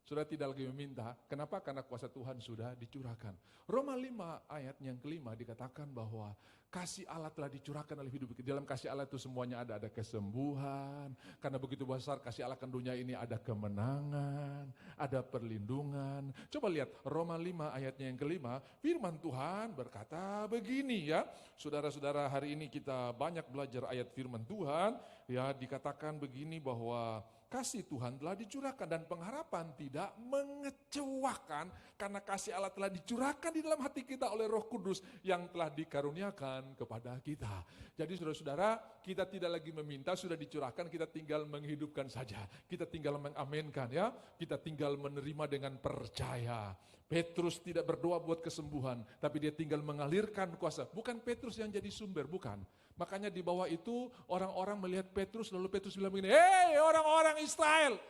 Saudara tidak lagi meminta, kenapa? Karena kuasa Tuhan sudah dicurahkan. Roma 5 ayat yang kelima dikatakan bahwa kasih Allah telah dicurahkan oleh hidup kita. Dalam kasih Allah itu semuanya ada kesembuhan. Karena begitu besar kasih Allah akan dunia ini, ada kemenangan, ada perlindungan. Coba lihat Roma 5 ayatnya yang kelima, firman Tuhan berkata begini ya. Saudara-saudara, hari ini kita banyak belajar ayat firman Tuhan. Ya, dikatakan begini bahwa kasih Tuhan telah dicurahkan dan pengharapan tidak mengecewakan karena kasih Allah telah dicurahkan di dalam hati kita oleh Roh Kudus yang telah dikaruniakan kepada kita. Jadi saudara-saudara, kita tidak lagi meminta, sudah dicurahkan, kita tinggal menghidupkan saja. Kita tinggal mengamenkan ya, kita tinggal menerima dengan percaya. Petrus tidak berdoa buat kesembuhan, tapi dia tinggal mengalirkan kuasa. Bukan Petrus yang jadi sumber, bukan. Makanya di bawah itu orang-orang melihat Petrus, lalu Petrus bilang begini, hei orang-orang Israel,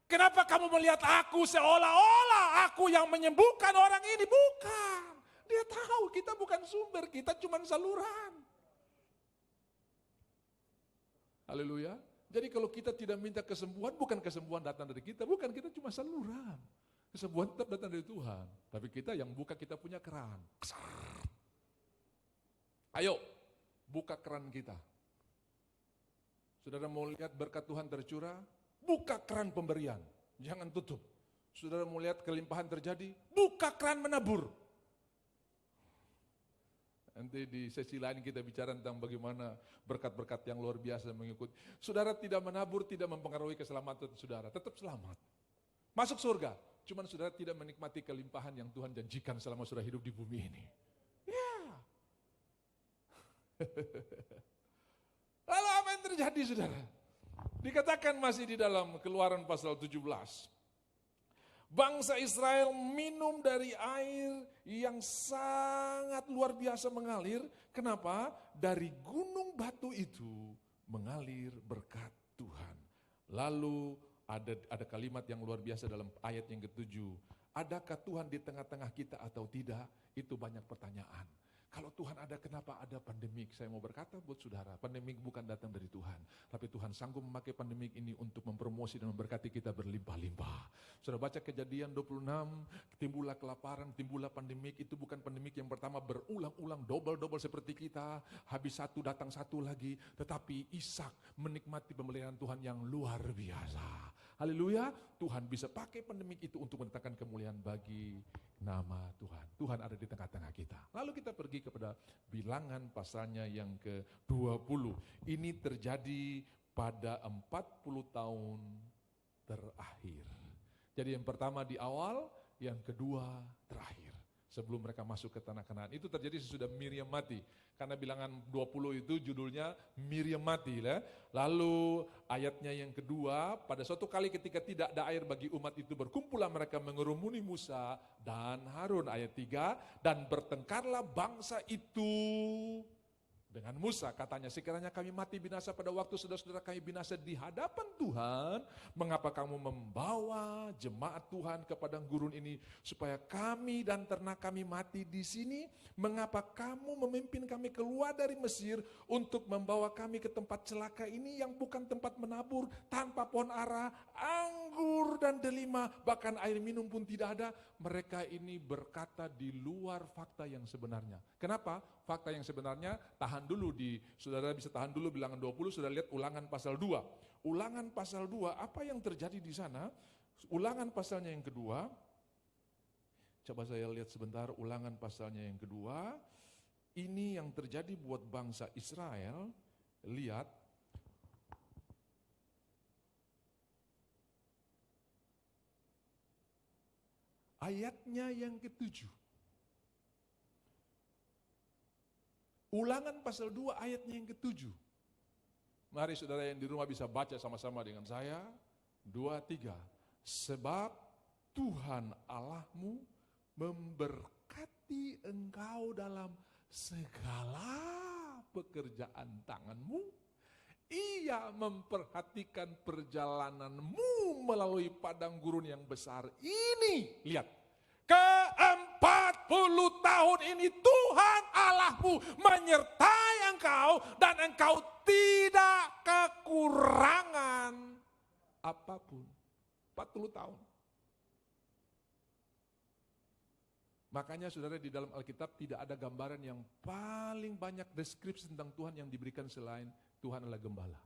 kenapa kamu melihat aku seolah-olah aku yang menyembuhkan orang ini? Bukan. Dia tahu kita bukan sumber, kita cuma saluran. Haleluya. Jadi kalau kita tidak minta kesembuhan, bukan kesembuhan datang dari kita, bukan, kita cuma saluran. Kesembuhan tetap datang dari Tuhan, tapi kita yang buka, kita punya keran. Ayo, buka keran kita. Saudara mau lihat berkat Tuhan tercurah, buka keran pemberian, jangan tutup. Saudara mau lihat kelimpahan terjadi, buka keran menabur. Nanti di sesi lain kita bicara tentang bagaimana berkat-berkat yang luar biasa mengikuti. Saudara tidak menabur, tidak mempengaruhi keselamatan saudara, tetap selamat. Masuk surga, cuman saudara tidak menikmati kelimpahan yang Tuhan janjikan selama saudara hidup di bumi ini. Ya. Lalu apa yang terjadi saudara? Dikatakan masih di dalam Keluaran pasal 17. Bangsa Israel minum dari air yang sangat luar biasa mengalir. Kenapa? Dari gunung batu itu mengalir berkat Tuhan. Lalu ada kalimat yang luar biasa dalam ayat yang ke-7. Adakah Tuhan di tengah-tengah kita atau tidak? Itu banyak pertanyaan. Kalau Tuhan ada, kenapa ada pandemik? Saya mau berkata buat saudara, pandemik bukan datang dari Tuhan. Tapi Tuhan sanggup memakai pandemik ini untuk mempromosi dan memberkati kita berlimpah-limpah. Saudara baca Kejadian 26, timbullah kelaparan, timbullah pandemik. Itu bukan pandemik yang pertama berulang-ulang, double-double seperti kita. Habis satu, datang satu lagi. Tetapi Ishak menikmati pemeliharaan Tuhan yang luar biasa. Haleluya, Tuhan bisa pakai pandemik itu untuk mendatangkan kemuliaan bagi nama Tuhan. Tuhan ada di tengah-tengah kita. Lalu kita pergi kepada Bilangan pasalnya yang ke-20. Ini terjadi pada 40 tahun terakhir. Jadi yang pertama di awal, yang kedua terakhir. Sebelum mereka masuk ke tanah Kanaan. Itu terjadi sesudah Miriam mati. Karena Bilangan 20 itu judulnya Miriam mati. Lalu ayatnya yang kedua, pada suatu kali ketika tidak ada air bagi umat itu, berkumpullah mereka mengerumuni Musa dan Harun. Ayat 3, dan bertengkarlah bangsa itu dengan Musa, katanya, sekiranya kami mati binasa pada waktu saudara-saudara kami binasa di hadapan Tuhan, mengapa kamu membawa jemaat Tuhan ke padang gurun ini supaya kami dan ternak kami mati di sini? Mengapa kamu memimpin kami keluar dari Mesir untuk membawa kami ke tempat celaka ini yang bukan tempat menabur, tanpa pohon ara, anggur dan delima, bahkan air minum pun tidak ada? Mereka ini berkata di luar fakta yang sebenarnya. Kenapa? Fakta yang sebenarnya, tahan dulu saudara bisa tahan dulu Bilangan 20, saudara lihat Ulangan pasal 2. Ulangan pasal 2, apa yang terjadi di sana? Ulangan pasalnya yang kedua, coba saya lihat sebentar Ulangan pasalnya yang kedua. Ini yang terjadi buat bangsa Israel. Lihat, ayatnya yang ke-7. Ulangan pasal 2 ayatnya yang ke-7. Mari saudara yang di rumah bisa baca sama-sama dengan saya. 2, 3. Sebab Tuhan Allahmu memberkati engkau dalam segala pekerjaan tanganmu. Ia memperhatikan perjalananmu melalui padang gurun yang besar ini. Lihat, ke-40 tahun ini Tuhan Allahmu menyertai engkau dan engkau tidak kekurangan apapun. 40 tahun. Makanya saudara di dalam Alkitab tidak ada gambaran yang paling banyak deskripsi tentang Tuhan yang diberikan selain Tuhan adalah gembala.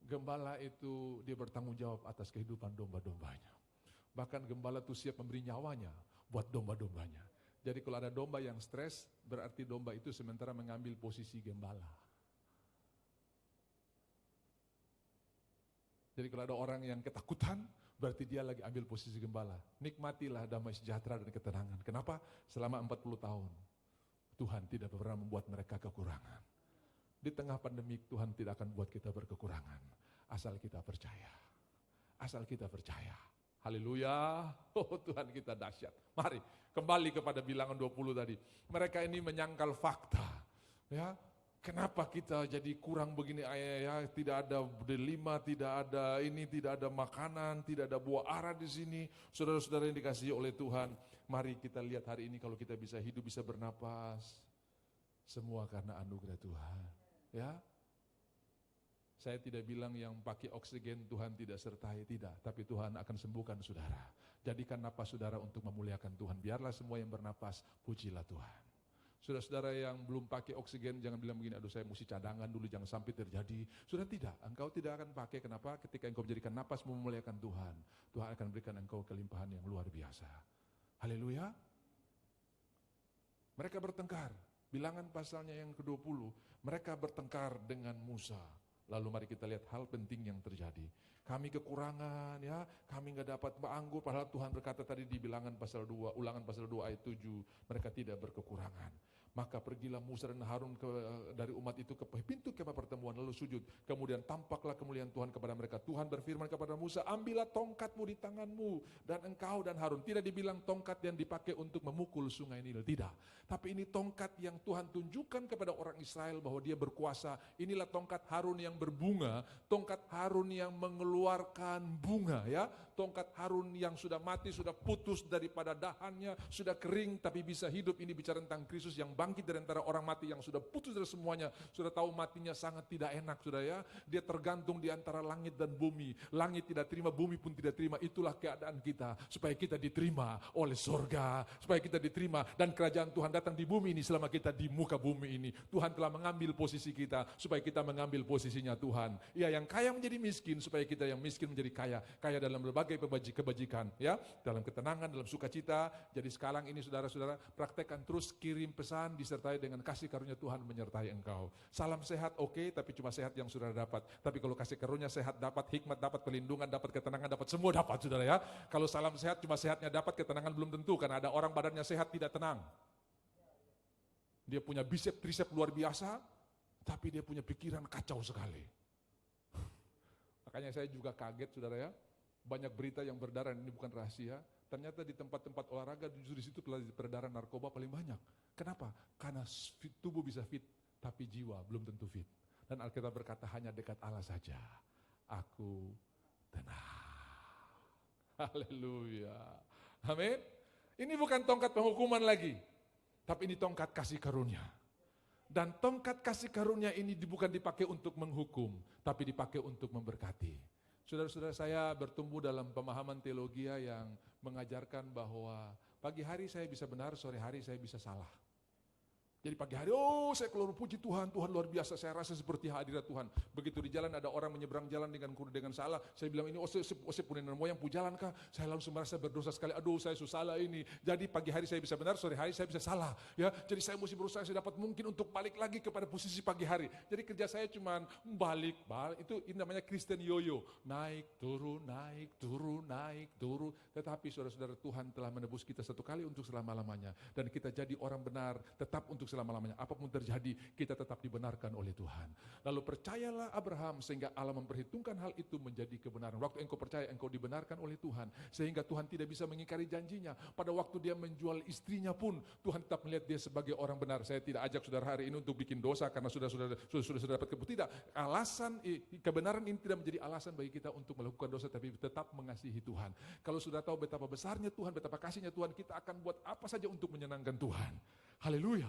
Gembala itu dia bertanggung jawab atas kehidupan domba-dombanya. Bahkan gembala itu siap memberi nyawanya buat domba-dombanya. Jadi kalau ada domba yang stres, berarti domba itu sementara mengambil posisi gembala. Jadi kalau ada orang yang ketakutan, berarti dia lagi ambil posisi gembala. Nikmatilah damai sejahtera dan ketenangan. Kenapa? Selama 40 tahun, Tuhan tidak pernah membuat mereka kekurangan. Di tengah pandemik, Tuhan tidak akan buat kita berkekurangan. Asal kita percaya. Asal kita percaya. Haleluya. Oh Tuhan kita dahsyat. Mari kembali kepada Bilangan 20 tadi. Mereka ini menyangkal fakta. Ya, kenapa kita jadi kurang begini? Ya, tidak ada delima, tidak ada ini, tidak ada makanan, tidak ada buah ara di sini. Saudara-saudara yang dikasihi oleh Tuhan, mari kita lihat hari ini kalau kita bisa hidup, bisa bernapas. Semua karena anugerah Tuhan. Ya. Saya tidak bilang yang pakai oksigen Tuhan tidak sertai, tidak. Tapi Tuhan akan sembuhkan saudara. Jadikan napas saudara untuk memuliakan Tuhan. Biarlah semua yang bernapas, pujilah Tuhan. Saudara-saudara yang belum pakai oksigen, jangan bilang begini, aduh saya mesti cadangan dulu, jangan sampai terjadi. Sudah tidak, engkau tidak akan pakai. Kenapa? Ketika engkau menjadikan napas memuliakan Tuhan, Tuhan akan berikan engkau kelimpahan yang luar biasa. Haleluya. Mereka bertengkar. Bilangan pasalnya yang ke-20, mereka bertengkar dengan Musa. Lalu mari kita lihat hal penting yang terjadi. Kami kekurangan ya, kami nggak dapat anggur. Padahal Tuhan berkata tadi di Bilangan pasal 2, Ulangan pasal 2 ayat 7, mereka tidak berkekurangan. Maka pergilah Musa dan Harun dari umat itu ke pintu kemah pertemuan lalu sujud. Kemudian tampaklah kemuliaan Tuhan kepada mereka. Tuhan berfirman kepada Musa, ambillah tongkatmu di tanganmu dan engkau dan Harun. Tidak dibilang tongkat yang dipakai untuk memukul sungai Nil, tidak. Tapi ini tongkat yang Tuhan tunjukkan kepada orang Israel bahwa dia berkuasa. Inilah tongkat Harun yang berbunga, tongkat Harun yang mengeluarkan bunga ya. tongkat Harun yang sudah mati, sudah putus daripada dahannya, sudah kering tapi bisa hidup. Ini bicara tentang Kristus yang bangkit dari antara orang mati, yang sudah putus dari semuanya. Sudah tahu matinya sangat tidak enak, sudah ya. Dia tergantung di antara langit dan bumi. Langit tidak terima, bumi pun tidak terima. Itulah keadaan kita, supaya kita diterima oleh surga, supaya kita diterima dan kerajaan Tuhan datang di bumi ini selama kita di muka bumi ini. Tuhan telah mengambil posisi kita supaya kita mengambil posisinya Tuhan. Ya, yang kaya menjadi miskin supaya kita yang miskin menjadi kaya. Kaya dalam berbagai kebajikan, ya, dalam ketenangan, dalam sukacita. Jadi sekarang ini saudara-saudara, praktekkan terus, kirim pesan disertai dengan kasih karunia Tuhan menyertai engkau. Salam sehat oke, tapi cuma sehat yang saudara dapat. Tapi kalau kasih karunia sehat dapat, hikmat dapat, perlindungan dapat, ketenangan dapat, semua dapat saudara ya. Kalau salam sehat cuma sehatnya dapat, ketenangan belum tentu, karena ada orang badannya sehat tidak tenang. Dia punya bisep trisep luar biasa, tapi dia punya pikiran kacau sekali. Makanya saya juga kaget saudara ya, banyak berita yang berdarah, ini bukan rahasia. Ternyata di tempat-tempat olahraga justru di situ peredaran narkoba paling banyak. Kenapa? Karena tubuh bisa fit, tapi jiwa belum tentu fit. Dan Alkitab berkata hanya dekat Allah saja aku tenang. Haleluya. Amin. Ini bukan tongkat penghukuman lagi, tapi ini tongkat kasih karunia. Dan tongkat kasih karunia ini bukan dipakai untuk menghukum, tapi dipakai untuk memberkati. Saudara-saudara, saya bertumbuh dalam pemahaman teologi yang mengajarkan bahwa pagi hari saya bisa benar, sore hari saya bisa salah. Jadi pagi hari, saya keluar puji Tuhan, Tuhan luar biasa, saya rasa seperti hadirat Tuhan. Begitu di jalan ada orang menyeberang jalan dengan salah, saya bilang ini, saya punya nenek moyang pujalan kah? Saya langsung merasa berdosa sekali, saya salah ini. Jadi pagi hari saya bisa benar, sore hari saya bisa salah. Ya, jadi saya mesti berusaha sedapat mungkin untuk balik lagi kepada posisi pagi hari. Jadi kerja saya cuma balik, itu namanya Kristen yoyo. Naik, turun, naik, turun, naik, turun. Tetapi saudara-saudara, Tuhan telah menebus kita satu kali untuk selama-lamanya. Dan kita jadi orang benar, tetap untuk selama-lamanya. Apapun terjadi, kita tetap dibenarkan oleh Tuhan. Lalu percayalah Abraham sehingga Allah memperhitungkan hal itu menjadi kebenaran. Waktu engkau percaya, engkau dibenarkan oleh Tuhan. Sehingga Tuhan tidak bisa mengingkari janjinya. Pada waktu dia menjual istrinya pun, Tuhan tetap melihat dia sebagai orang benar. Saya tidak ajak saudara hari ini untuk bikin dosa karena sudah dapat keputusan. Tidak. Alasan kebenaran ini tidak menjadi alasan bagi kita untuk melakukan dosa, tapi tetap mengasihi Tuhan. Kalau sudah tahu betapa besarnya Tuhan, betapa kasihnya Tuhan, kita akan buat apa saja untuk menyenangkan Tuhan. Haleluya.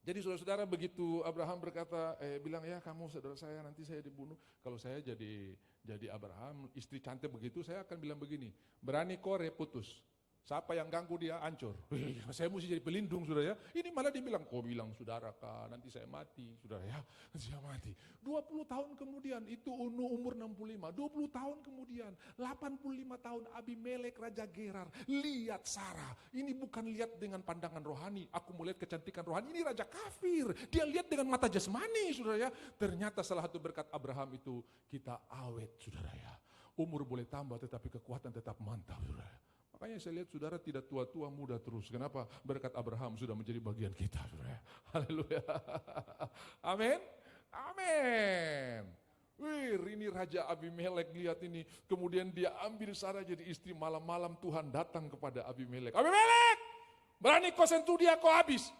Jadi saudara-saudara, begitu Abraham berkata, bilang ya kamu saudara saya, nanti saya dibunuh. Kalau saya jadi Abraham, istri cantik begitu, saya akan bilang begini, berani kore putus. Siapa yang ganggu dia hancur. Saya mesti jadi pelindung saudara ya. Ini malah dibilang, kau bilang saudara kah, nanti saya mati. Saudara ya, saya mati. 20 tahun kemudian, itu umur 65. 20 tahun kemudian, 85 tahun Abimelek Raja Gerar. Lihat Sarah. Ini bukan lihat dengan pandangan rohani. Aku melihat kecantikan rohani. Ini Raja kafir. Dia lihat dengan mata jasmani saudara ya. Ternyata salah satu berkat Abraham itu, kita awet saudara ya. Umur boleh tambah tetapi kekuatan tetap mantap saudara. Makanya saya lihat saudara tidak tua-tua, muda terus. Kenapa? Berkat Abraham sudah menjadi bagian kita. Haleluya. Amin. Amin. Wih, ini Raja Abimelek, lihat ini. Kemudian dia ambil Sarah jadi istri. Malam-malam Tuhan datang kepada Abimelek. Abimelek, berani kau sentuh dia, kau habis.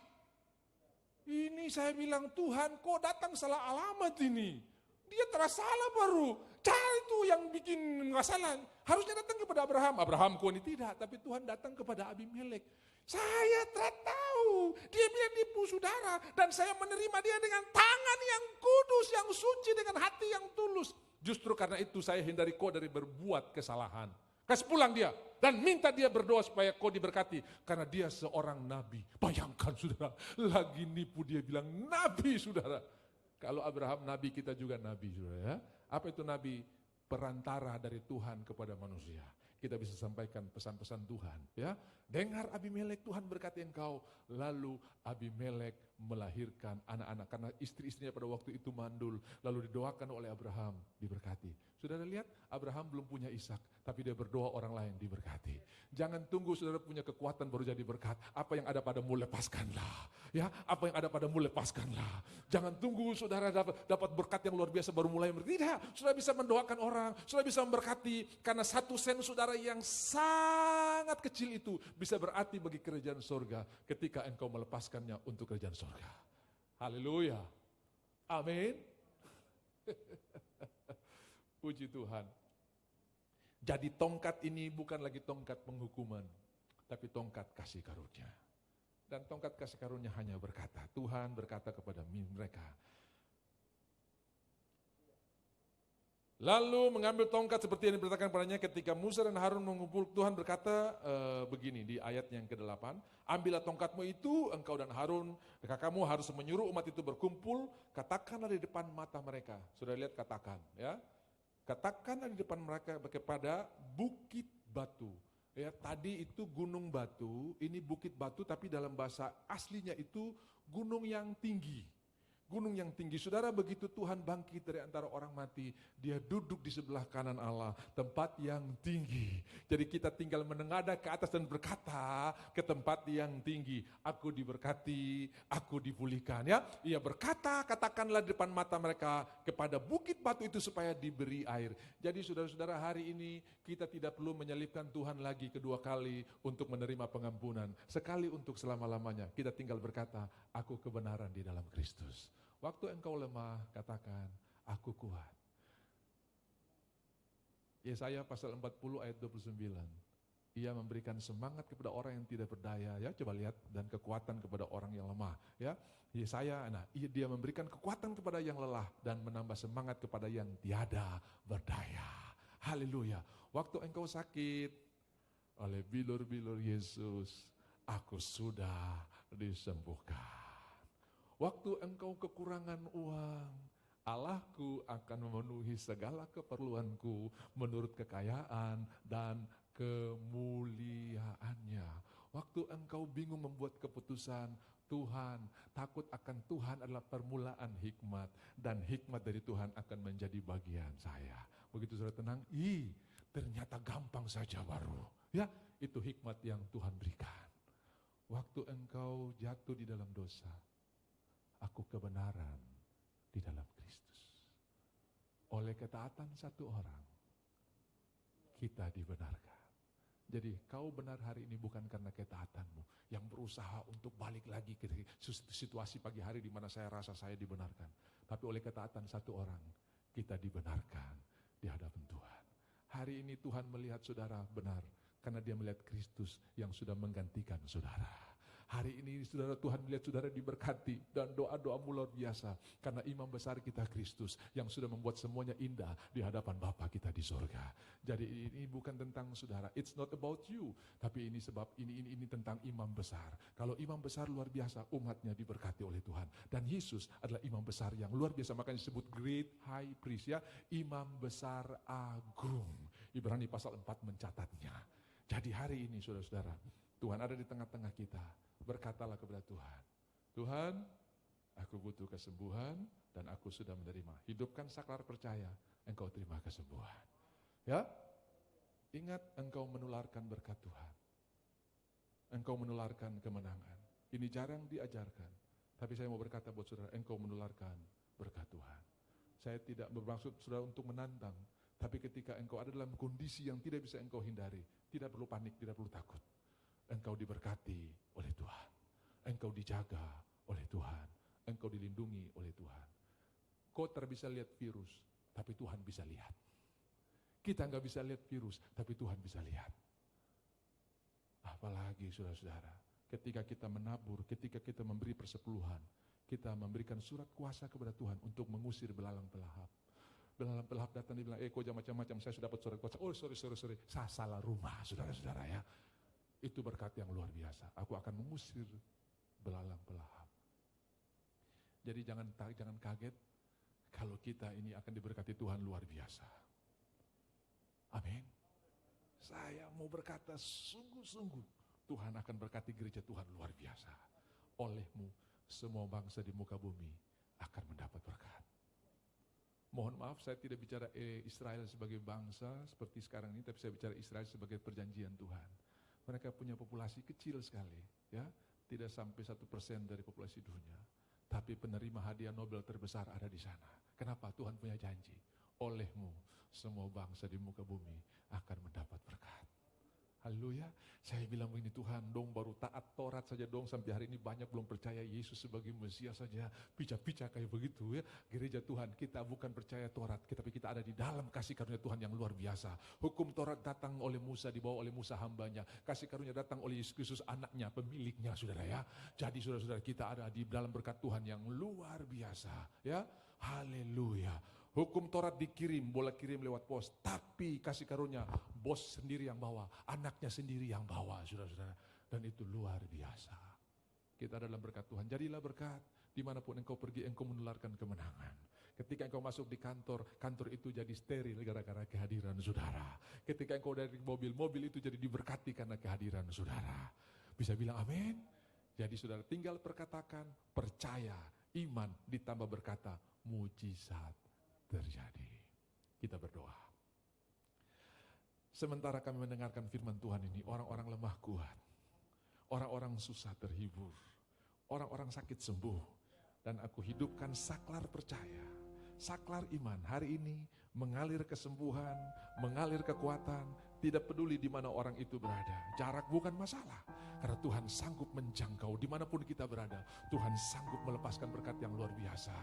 Ini saya bilang, Tuhan kok datang salah alamat ini. Dia terasa salah baru. Cara itu yang bikin nggak salah. Harusnya datang kepada Abraham. Abraham kok ini tidak, tapi Tuhan datang kepada Abimelek. Saya tidak tahu. Dia bilang nipu saudara. Dan saya menerima dia dengan tangan yang kudus, yang suci, dengan hati yang tulus. Justru karena itu saya hindari kau dari berbuat kesalahan. Kasih pulang dia. Dan minta dia berdoa supaya kau diberkati. Karena dia seorang nabi. Bayangkan saudara. Lagi nipu dia bilang nabi saudara. Kalau Abraham nabi, kita juga nabi saudara ya. Apa itu nabi? Perantara dari Tuhan kepada manusia. Kita bisa sampaikan pesan-pesan Tuhan ya. Dengar Abimelek, Tuhan berkati engkau. Lalu Abimelek melahirkan anak-anak karena istri-istrinya pada waktu itu mandul. Lalu didoakan oleh Abraham, diberkati. Saudara lihat, Abraham belum punya Ishak, tapi dia berdoa orang lain diberkati. Jangan tunggu saudara punya kekuatan baru jadi berkat. Apa yang ada padamu lepaskanlah. Ya, apa yang ada padamu lepaskanlah. Jangan tunggu saudara dapat berkat yang luar biasa baru mulai. Tidak, saudara bisa mendoakan orang, saudara bisa memberkati. Karena 1 sen saudara yang sangat kecil itu bisa berarti bagi kerajaan surga ketika engkau melepaskannya untuk kerajaan surga. Haleluya. Amin. Puji Tuhan. Jadi tongkat ini bukan lagi tongkat penghukuman, tapi tongkat kasih karunia. Dan tongkat kasih karunia hanya berkata, Tuhan berkata kepada mereka. Lalu mengambil tongkat seperti yang diberitakan padanya ketika Musa dan Harun mengumpul, Tuhan berkata begini di ayat yang ke-8, ambillah tongkatmu itu, engkau dan Harun, kakakmu harus menyuruh umat itu berkumpul, katakanlah di depan mata mereka. Sudah lihat katakan ya. Katakanlah di depan mereka kepada bukit batu. Ya, tadi itu gunung batu, ini bukit batu tapi dalam bahasa aslinya itu gunung yang tinggi. Gunung yang tinggi, saudara, begitu Tuhan bangkit dari antara orang mati, dia duduk di sebelah kanan Allah, tempat yang tinggi. Jadi kita tinggal menengadah ke atas dan berkata ke tempat yang tinggi, aku diberkati, aku dipulihkan. Ya, ia berkata, katakanlah di depan mata mereka kepada bukit batu itu supaya diberi air. Jadi saudara-saudara, hari ini kita tidak perlu menyalibkan Tuhan lagi kedua kali untuk menerima pengampunan. Sekali untuk selama-lamanya, kita tinggal berkata, aku kebenaran di dalam Kristus. Waktu engkau lemah, katakan, aku kuat. Yesaya pasal 40 ayat 29. Ia memberikan semangat kepada orang yang tidak berdaya, ya, coba lihat, dan kekuatan kepada orang yang lemah, ya. Yesaya, dia memberikan kekuatan kepada yang lelah dan menambah semangat kepada yang tiada berdaya. Haleluya. Waktu engkau sakit, oleh bilur-bilur Yesus, aku sudah disembuhkan. Waktu engkau kekurangan uang, Allahku akan memenuhi segala keperluanku menurut kekayaan dan kemuliaannya. Waktu engkau bingung membuat keputusan, Tuhan, takut akan Tuhan adalah permulaan hikmat, dan hikmat dari Tuhan akan menjadi bagian saya. Begitu saudara tenang, ternyata gampang saja baru. Ya, itu hikmat yang Tuhan berikan. Waktu engkau jatuh di dalam dosa, aku kebenaran di dalam Kristus. Oleh ketaatan satu orang, kita dibenarkan. Jadi kau benar hari ini bukan karena ketaatanmu yang berusaha untuk balik lagi ke situasi pagi hari di mana saya rasa saya dibenarkan. Tapi oleh ketaatan satu orang, kita dibenarkan di hadapan Tuhan. Hari ini Tuhan melihat saudara benar karena dia melihat Kristus yang sudah menggantikan saudara. Hari ini saudara, Tuhan melihat saudara diberkati dan doa-doamu luar biasa karena imam besar kita Kristus yang sudah membuat semuanya indah di hadapan Bapa kita di sorga. Jadi ini bukan tentang saudara, it's not about you, tapi ini sebab ini tentang imam besar. Kalau imam besar luar biasa, umatnya diberkati oleh Tuhan, dan Yesus adalah imam besar yang luar biasa, makanya disebut great high priest, ya, imam besar agung. Ibrani pasal 4 mencatatnya. Jadi hari ini saudara-saudara, Tuhan ada di tengah-tengah kita. Berkatalah kepada Tuhan, Tuhan, aku butuh kesembuhan dan aku sudah menerima. Hidupkan saklar percaya, engkau terima kesembuhan. Ya, ingat engkau menularkan berkat Tuhan. Engkau menularkan kemenangan. Ini jarang diajarkan, tapi saya mau berkata buat saudara, engkau menularkan berkat Tuhan. Saya tidak bermaksud saudara untuk menantang, tapi ketika engkau ada dalam kondisi yang tidak bisa engkau hindari, tidak perlu panik, tidak perlu takut. Engkau diberkati oleh Tuhan, engkau dijaga oleh Tuhan, engkau dilindungi oleh Tuhan. Kau tak bisa lihat virus, tapi Tuhan bisa lihat. Kita nggak bisa lihat virus, tapi Tuhan bisa lihat. Apalagi saudara-saudara, ketika kita menabur, ketika kita memberi persepuluhan, kita memberikan surat kuasa kepada Tuhan untuk mengusir belalang pelahap. Belalang pelahap datang, dia bilang, kok jangan macam-macam, saya sudah dapat surat kuasa. Oh sorry, saya salah rumah, saudara-saudara ya. Itu berkat yang luar biasa. Aku akan mengusir belalang pelahap. Jadi jangan kaget kalau kita ini akan diberkati Tuhan luar biasa. Amin. Saya mau berkata sungguh-sungguh, Tuhan akan berkati gereja Tuhan luar biasa. Olehmu semua bangsa di muka bumi akan mendapat berkat. Mohon maaf, saya tidak bicara Israel sebagai bangsa seperti sekarang ini, tapi saya bicara Israel sebagai perjanjian Tuhan. Mereka punya populasi kecil sekali, ya, tidak sampai 1% dari populasi dunia. Tapi penerima hadiah Nobel terbesar ada di sana. Kenapa? Tuhan punya janji. Olehmu semua bangsa di muka bumi akan mendapat berkat. Haleluya. Saya bilang begini, Tuhan dong baru taat Taurat saja dong, sampai hari ini banyak belum percaya Yesus sebagai Mesias saja. Pica-pica kayak begitu ya. Gereja Tuhan, kita bukan percaya Taurat, tapi kita ada di dalam kasih karunia Tuhan yang luar biasa. Hukum Taurat datang oleh Musa, dibawa oleh Musa hambanya. Kasih karunia datang oleh Yesus Kristus anaknya, pemiliknya saudara ya. Jadi saudara-saudara, kita ada di dalam berkat Tuhan yang luar biasa ya. Haleluya. Hukum Taurat dikirim, boleh kirim lewat pos, tapi kasih karunia bos sendiri yang bawa, anaknya sendiri yang bawa, saudara-saudara. Dan itu luar biasa. Kita dalam berkat Tuhan, jadilah berkat. Dimanapun engkau pergi, engkau menularkan kemenangan. Ketika engkau masuk di kantor, kantor itu jadi steril gara-gara kehadiran saudara. Ketika engkau dari mobil, mobil itu jadi diberkati karena kehadiran saudara. Bisa bilang amin? Jadi saudara tinggal perkatakan, percaya, iman ditambah berkata, mujizat terjadi. Kita berdoa. Sementara kami mendengarkan firman Tuhan ini, orang-orang lemah kuat, orang-orang susah terhibur, orang-orang sakit sembuh, dan aku hidupkan saklar percaya, saklar iman hari ini mengalir kesembuhan, mengalir kekuatan, tidak peduli di mana orang itu berada. Jarak bukan masalah, karena Tuhan sanggup menjangkau dimanapun kita berada. Tuhan sanggup melepaskan berkat yang luar biasa.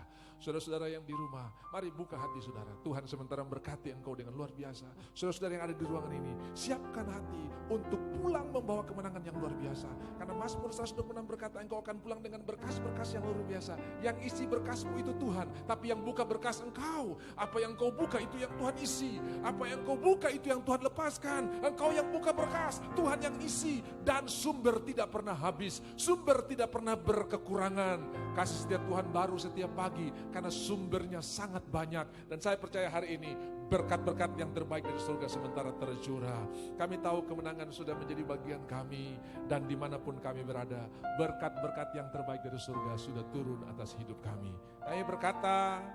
Saudara-saudara yang di rumah, mari buka hati saudara. Tuhan sementara memberkati engkau dengan luar biasa. Saudara-saudara yang ada di ruangan ini, siapkan hati untuk pulang membawa kemenangan yang luar biasa. Karena Mazmur 126 berkata, engkau akan pulang dengan berkas-berkas yang luar biasa. Yang isi berkasmu itu Tuhan, tapi yang buka berkas engkau. Apa yang engkau buka itu yang Tuhan isi. Apa yang engkau buka itu yang Tuhan lepaskan. Engkau yang buka berkas, Tuhan yang isi. Dan sumber tidak pernah habis, sumber tidak pernah berkekurangan. Kasih setia Tuhan baru setiap pagi, karena sumbernya sangat banyak. Dan saya percaya hari ini berkat-berkat yang terbaik dari surga sementara tercurah. Kami tahu kemenangan sudah menjadi bagian kami, dan dimanapun kami berada, berkat-berkat yang terbaik dari surga sudah turun atas hidup kami. Kami berkata,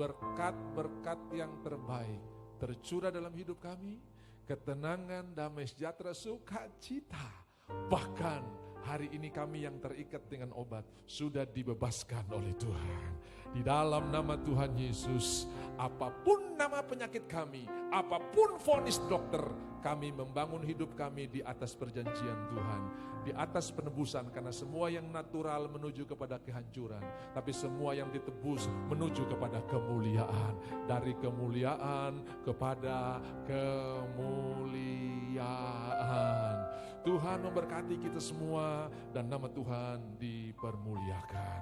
berkat-berkat yang terbaik tercurah dalam hidup kami, ketenangan, damai sejahtera, sukacita. Bahkan hari ini kami yang terikat dengan obat sudah dibebaskan oleh Tuhan. Di dalam nama Tuhan Yesus, apapun nama penyakit kami, apapun vonis dokter, kami membangun hidup kami di atas perjanjian Tuhan, di atas penebusan, karena semua yang natural menuju kepada kehancuran, tapi semua yang ditebus menuju kepada kemuliaan, dari kemuliaan kepada kemuliaan. Tuhan memberkati kita semua dan nama Tuhan dipermuliakan.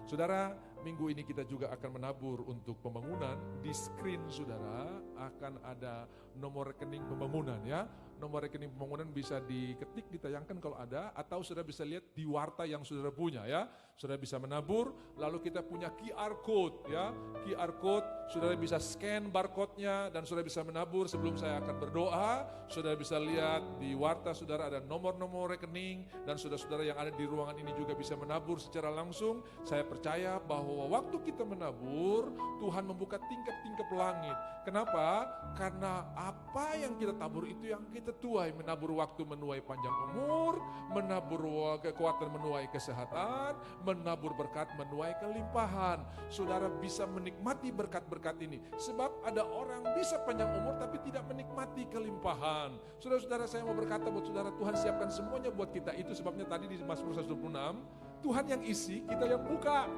Saudara, minggu ini kita juga akan menabur untuk pembangunan. Di screen saudara akan ada nomor rekening pembangunan ya. Nomor rekening pembangunan bisa diketik, ditayangkan kalau ada, atau saudara bisa lihat di warta yang saudara punya ya. Saudara bisa menabur, lalu kita punya QR code ya. QR code, saudara bisa scan barcode-nya dan saudara bisa menabur. Sebelum saya akan berdoa, saudara bisa lihat di warta saudara ada nomor-nomor rekening, dan saudara-saudara yang ada di ruangan ini juga bisa menabur secara langsung. Saya percaya bahwa waktu kita menabur, Tuhan membuka tingkap-tingkap langit. Kenapa? Karena apa yang kita tabur itu yang kita tuai. Menabur waktu menuai panjang umur, menabur kekuatan menuai kesehatan, menabur berkat menuai kelimpahan. Saudara bisa menikmati berkat-berkat ini. Sebab ada orang bisa panjang umur tapi tidak menikmati kelimpahan. Saudara-saudara, saya mau berkata buat saudara, Tuhan siapkan semuanya buat kita. Itu sebabnya tadi di Mazmur 126, Tuhan yang isi, kita yang buka.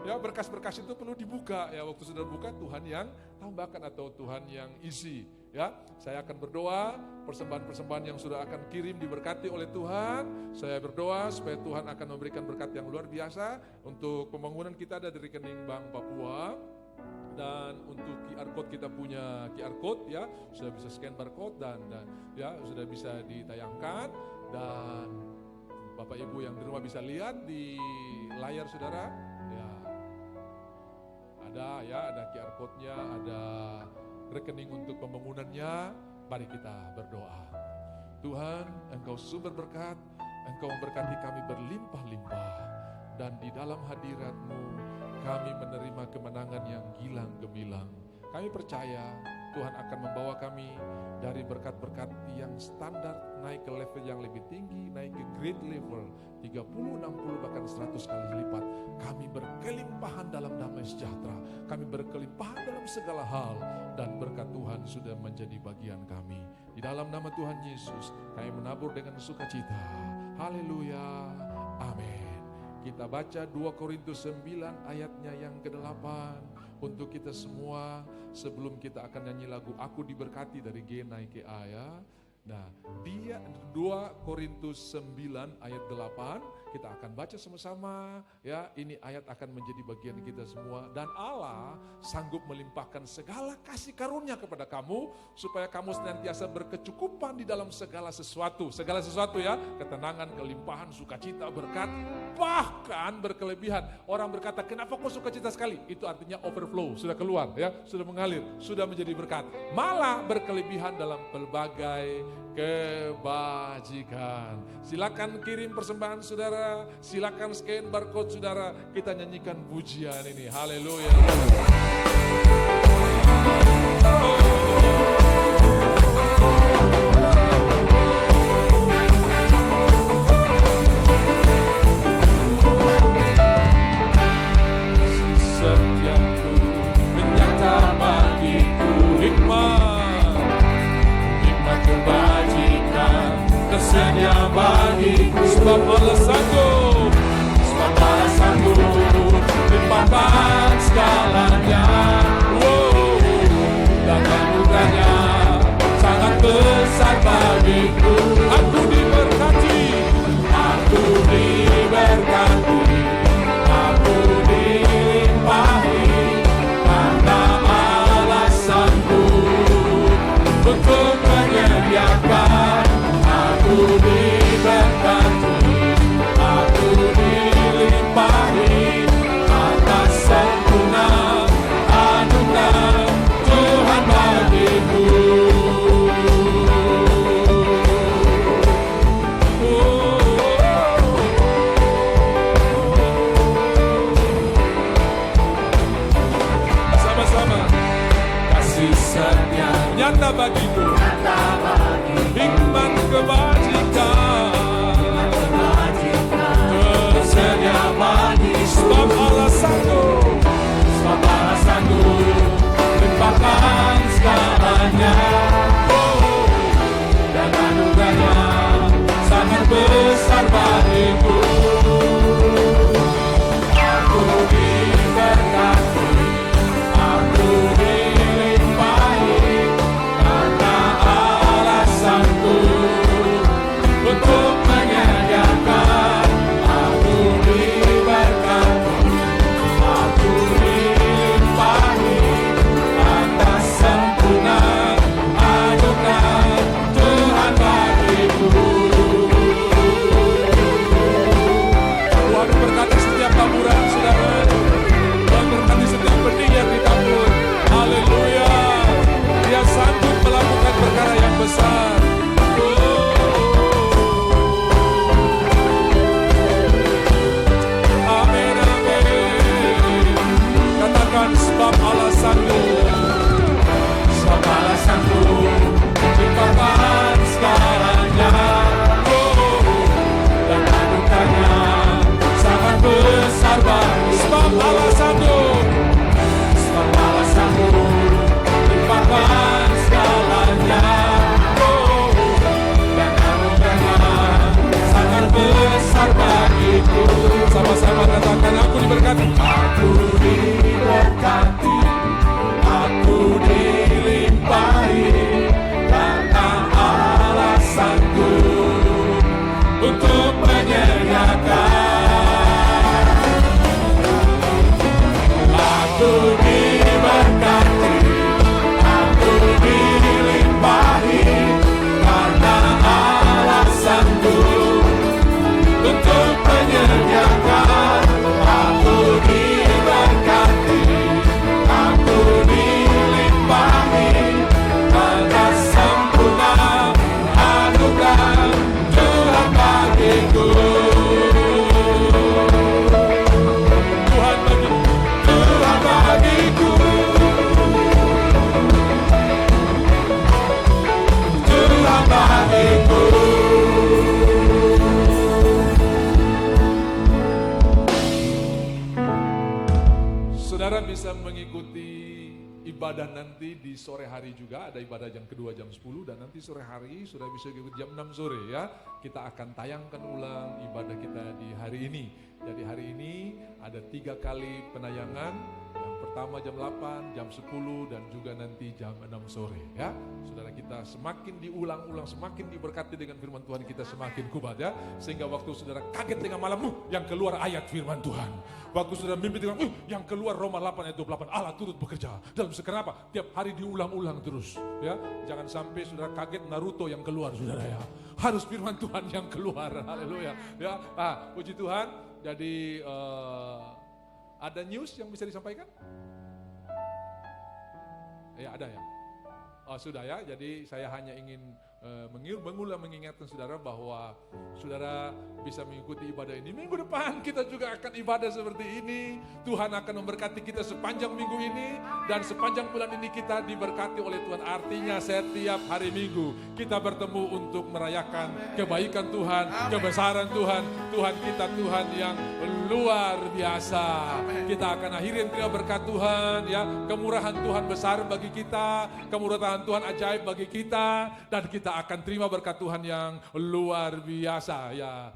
Ya, berkas-berkas itu perlu dibuka ya. Waktu sudah buka, Tuhan yang tambahkan atau Tuhan yang isi ya. Saya akan berdoa, persembahan-persembahan yang sudah akan kirim diberkati oleh Tuhan. Saya berdoa supaya Tuhan akan memberikan berkat yang luar biasa. Untuk pembangunan kita ada di rekening Bank Papua. Dan untuk QR code kita punya QR code ya, sudah bisa scan barcode dan ya sudah bisa ditayangkan, dan Bapak Ibu yang di rumah bisa lihat di layar saudara ya. Ada QR code-nya, ada rekening untuk pembangunannya. Mari kita berdoa. Tuhan, Engkau sumber berkat, Engkau memberkati kami berlimpah-limpah, dan di dalam hadirat-Mu kami menerima kemenangan yang gilang gemilang. Kami percaya Tuhan akan membawa kami dari berkat-berkat yang standar naik ke level yang lebih tinggi, naik ke great level 30, 60 bahkan 100 kali lipat. Kami berkelimpahan dalam damai sejahtera, kami berkelimpahan dalam segala hal, dan berkat Tuhan sudah menjadi bagian kami. Di dalam nama Tuhan Yesus, kami menabur dengan sukacita. Haleluya. Amin. Kita baca 2 Korintus 9 ayatnya yang ke-8 untuk kita semua sebelum kita akan nyanyi lagu Aku Diberkati dari G naik ke A ya. Nah, dia 2 Korintus 9 ayat 8 kita akan baca sama-sama ya. Ini ayat akan menjadi bagian kita semua dan Allah sanggup melimpahkan segala kasih karunia kepada kamu supaya kamu senantiasa berkecukupan di dalam segala sesuatu. Segala sesuatu ya, ketenangan, kelimpahan, sukacita, berkat, bahkan berkelebihan. Orang berkata, "Kenapa kok sukacita sekali?" Itu artinya overflow, sudah keluar ya, sudah mengalir, sudah menjadi berkat. Malah berkelebihan dalam berbagai kebajikan. Silakan kirim persembahan saudara, silakan scan barcode saudara, kita nyanyikan pujian ini. Haleluya. Setiapku menyata bagiku hikmat kebajikan tersedia bagiku, sebab Allah sanggup limpahkan segalanya. Dan anugerahnya sangat besar bagiku. Aku diberkati, aku dilimpahi, karena Allah sanggup untuk menyediakan. Aku diberkati, aku dilimpahi, atas sempurna ibadah nanti di sore hari juga, ada ibadah yang kedua jam 10, dan nanti sore hari sudah bisa ikut jam 6 sore ya. Kita akan tayangkan ulang ibadah kita di hari ini. Jadi hari ini ada 3 kali penayangan. Yang pertama jam 8, jam 10, dan juga nanti jam 6 sore ya. Saudara, kita semakin diulang-ulang, semakin diberkati dengan firman Tuhan kita semakin kuat ya. Sehingga waktu saudara kaget dengan malam, yang keluar ayat firman Tuhan. Waktu saudara mimpi dengan, yang keluar Roma 8 ayat 28, Allah turut bekerja. Dalam kenapa? Tiap hari diulang-ulang terus ya. Jangan sampai saudara kaget Naruto yang keluar saudara ya. Harus firman Tuhan yang keluar. Haleluya ya. Puji Tuhan. Jadi ada news yang bisa disampaikan? Ya ada ya. Oh sudah ya. Jadi saya hanya ingin mengingatkan saudara bahwa saudara bisa mengikuti ibadah ini. Minggu depan kita juga akan ibadah seperti ini. Tuhan akan memberkati kita sepanjang minggu ini, dan sepanjang bulan ini kita diberkati oleh Tuhan. Artinya setiap hari Minggu kita bertemu untuk merayakan kebaikan Tuhan, kebesaran Tuhan. Tuhan kita Tuhan yang luar biasa. Kita akan akhiri terima berkat Tuhan ya. Kemurahan Tuhan besar bagi kita, kemurahan Tuhan ajaib bagi kita, dan kita akan terima berkat Tuhan yang luar biasa ya.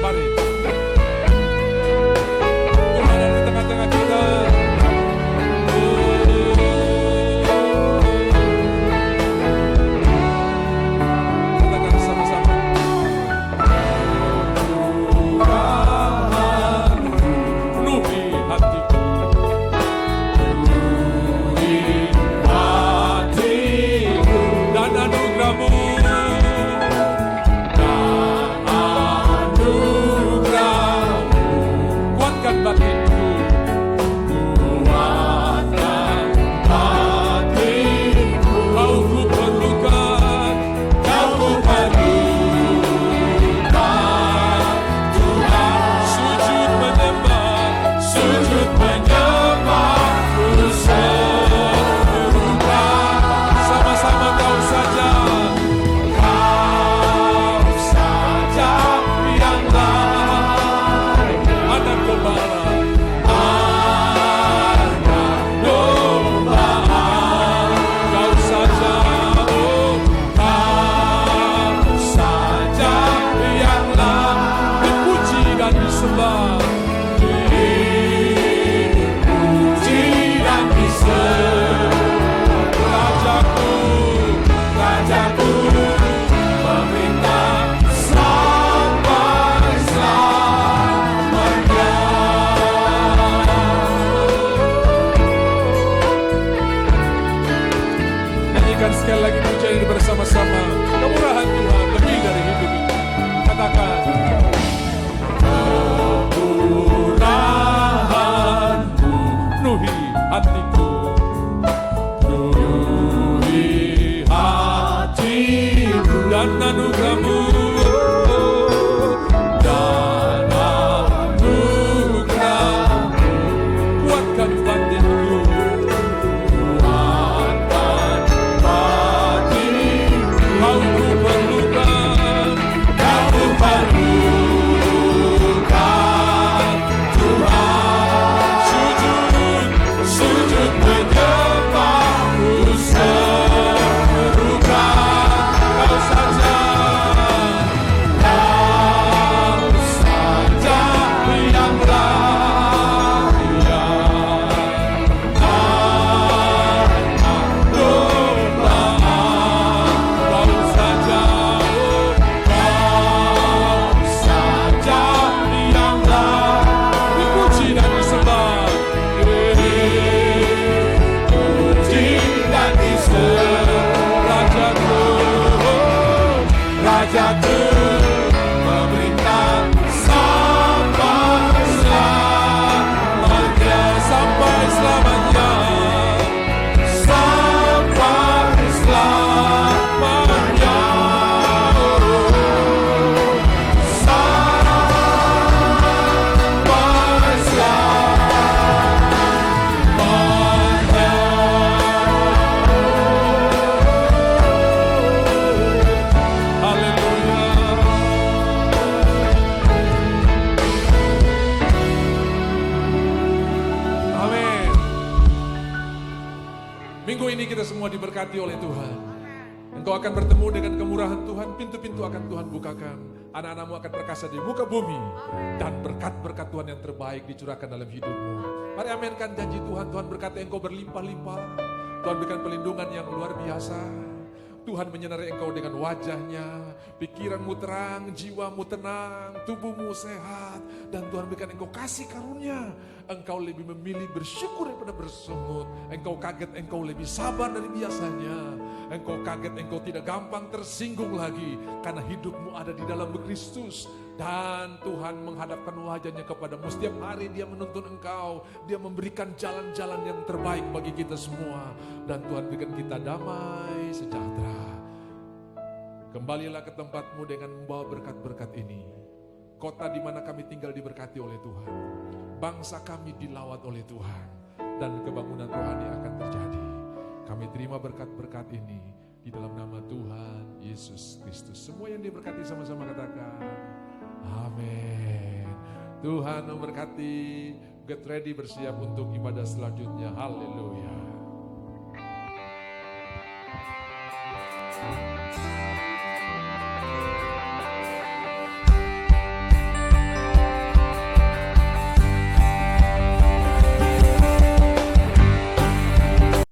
Mari Tuhan ada di tengah-tengah kita. Katakan sama-sama. Penuhi hatiku, dan anugerah-Mu, kuatkan batinku, Kau ku perlukan, Tuhan. Sujud menyembah, ku serukan. Sama-sama Kau saja yang lain. Anak gembala, Kau saja, Kau saja yang lain. Dipuji dan disembah, dipuji dan disembah. Rajaku, pemerintah sampai selamanya. Nyanyikan sekali lagi pujian ini bersama-sama. Kemurahan Tuhan lebih dari hidup ini. Katakan, kemurahan-Mu penuhi hatiku, dan anugerah-Mu, kuatkan batinku, Kau ku perlukan, Tuhan. Sujud menyembah, ku serukan. Kau saja yang layak. Kau saja yang layak. Dipuji dan disembah, dipuji dan disembah. Rajaku, pemerintah sampai selamanya, sampai selamanya, sampai selamanya, sampai selamanya. Haleluya. diberkati oleh Tuhan. Engkau akan bertemu dengan kemurahan Tuhan, pintu-pintu akan Tuhan bukakan. Anak-anakmu akan perkasa di muka bumi. Dan berkat-berkat Tuhan yang terbaik dicurahkan dalam hidupmu. Mari aminkan janji Tuhan. Tuhan berkata engkau berlimpah-limpah. Tuhan berikan pelindungan yang luar biasa. Tuhan menyinari engkau dengan wajahnya, pikiranmu terang, jiwamu tenang, tubuhmu sehat, dan Tuhan berikan engkau kasih karunia. Engkau lebih memilih bersyukur daripada bersungut. Engkau kaget, engkau lebih sabar dari biasanya. Engkau kaget, engkau tidak gampang tersinggung lagi, karena hidupmu ada di dalam Kristus. Dan Tuhan menghadapkan wajahnya kepadamu. Setiap hari dia menuntun engkau, dia memberikan jalan-jalan yang terbaik bagi kita semua. Dan Tuhan berikan kita damai sejahtera. Kembalilah ke tempatmu dengan membawa berkat-berkat ini. Kota di mana kami tinggal diberkati oleh Tuhan. Bangsa kami dilawat oleh Tuhan. Dan kebangunan rohani akan terjadi. Kami terima berkat-berkat ini di dalam nama Tuhan Yesus Kristus. Semua yang diberkati sama-sama katakan amin. Tuhan memberkati. Get ready, bersiap untuk ibadah selanjutnya. Haleluya.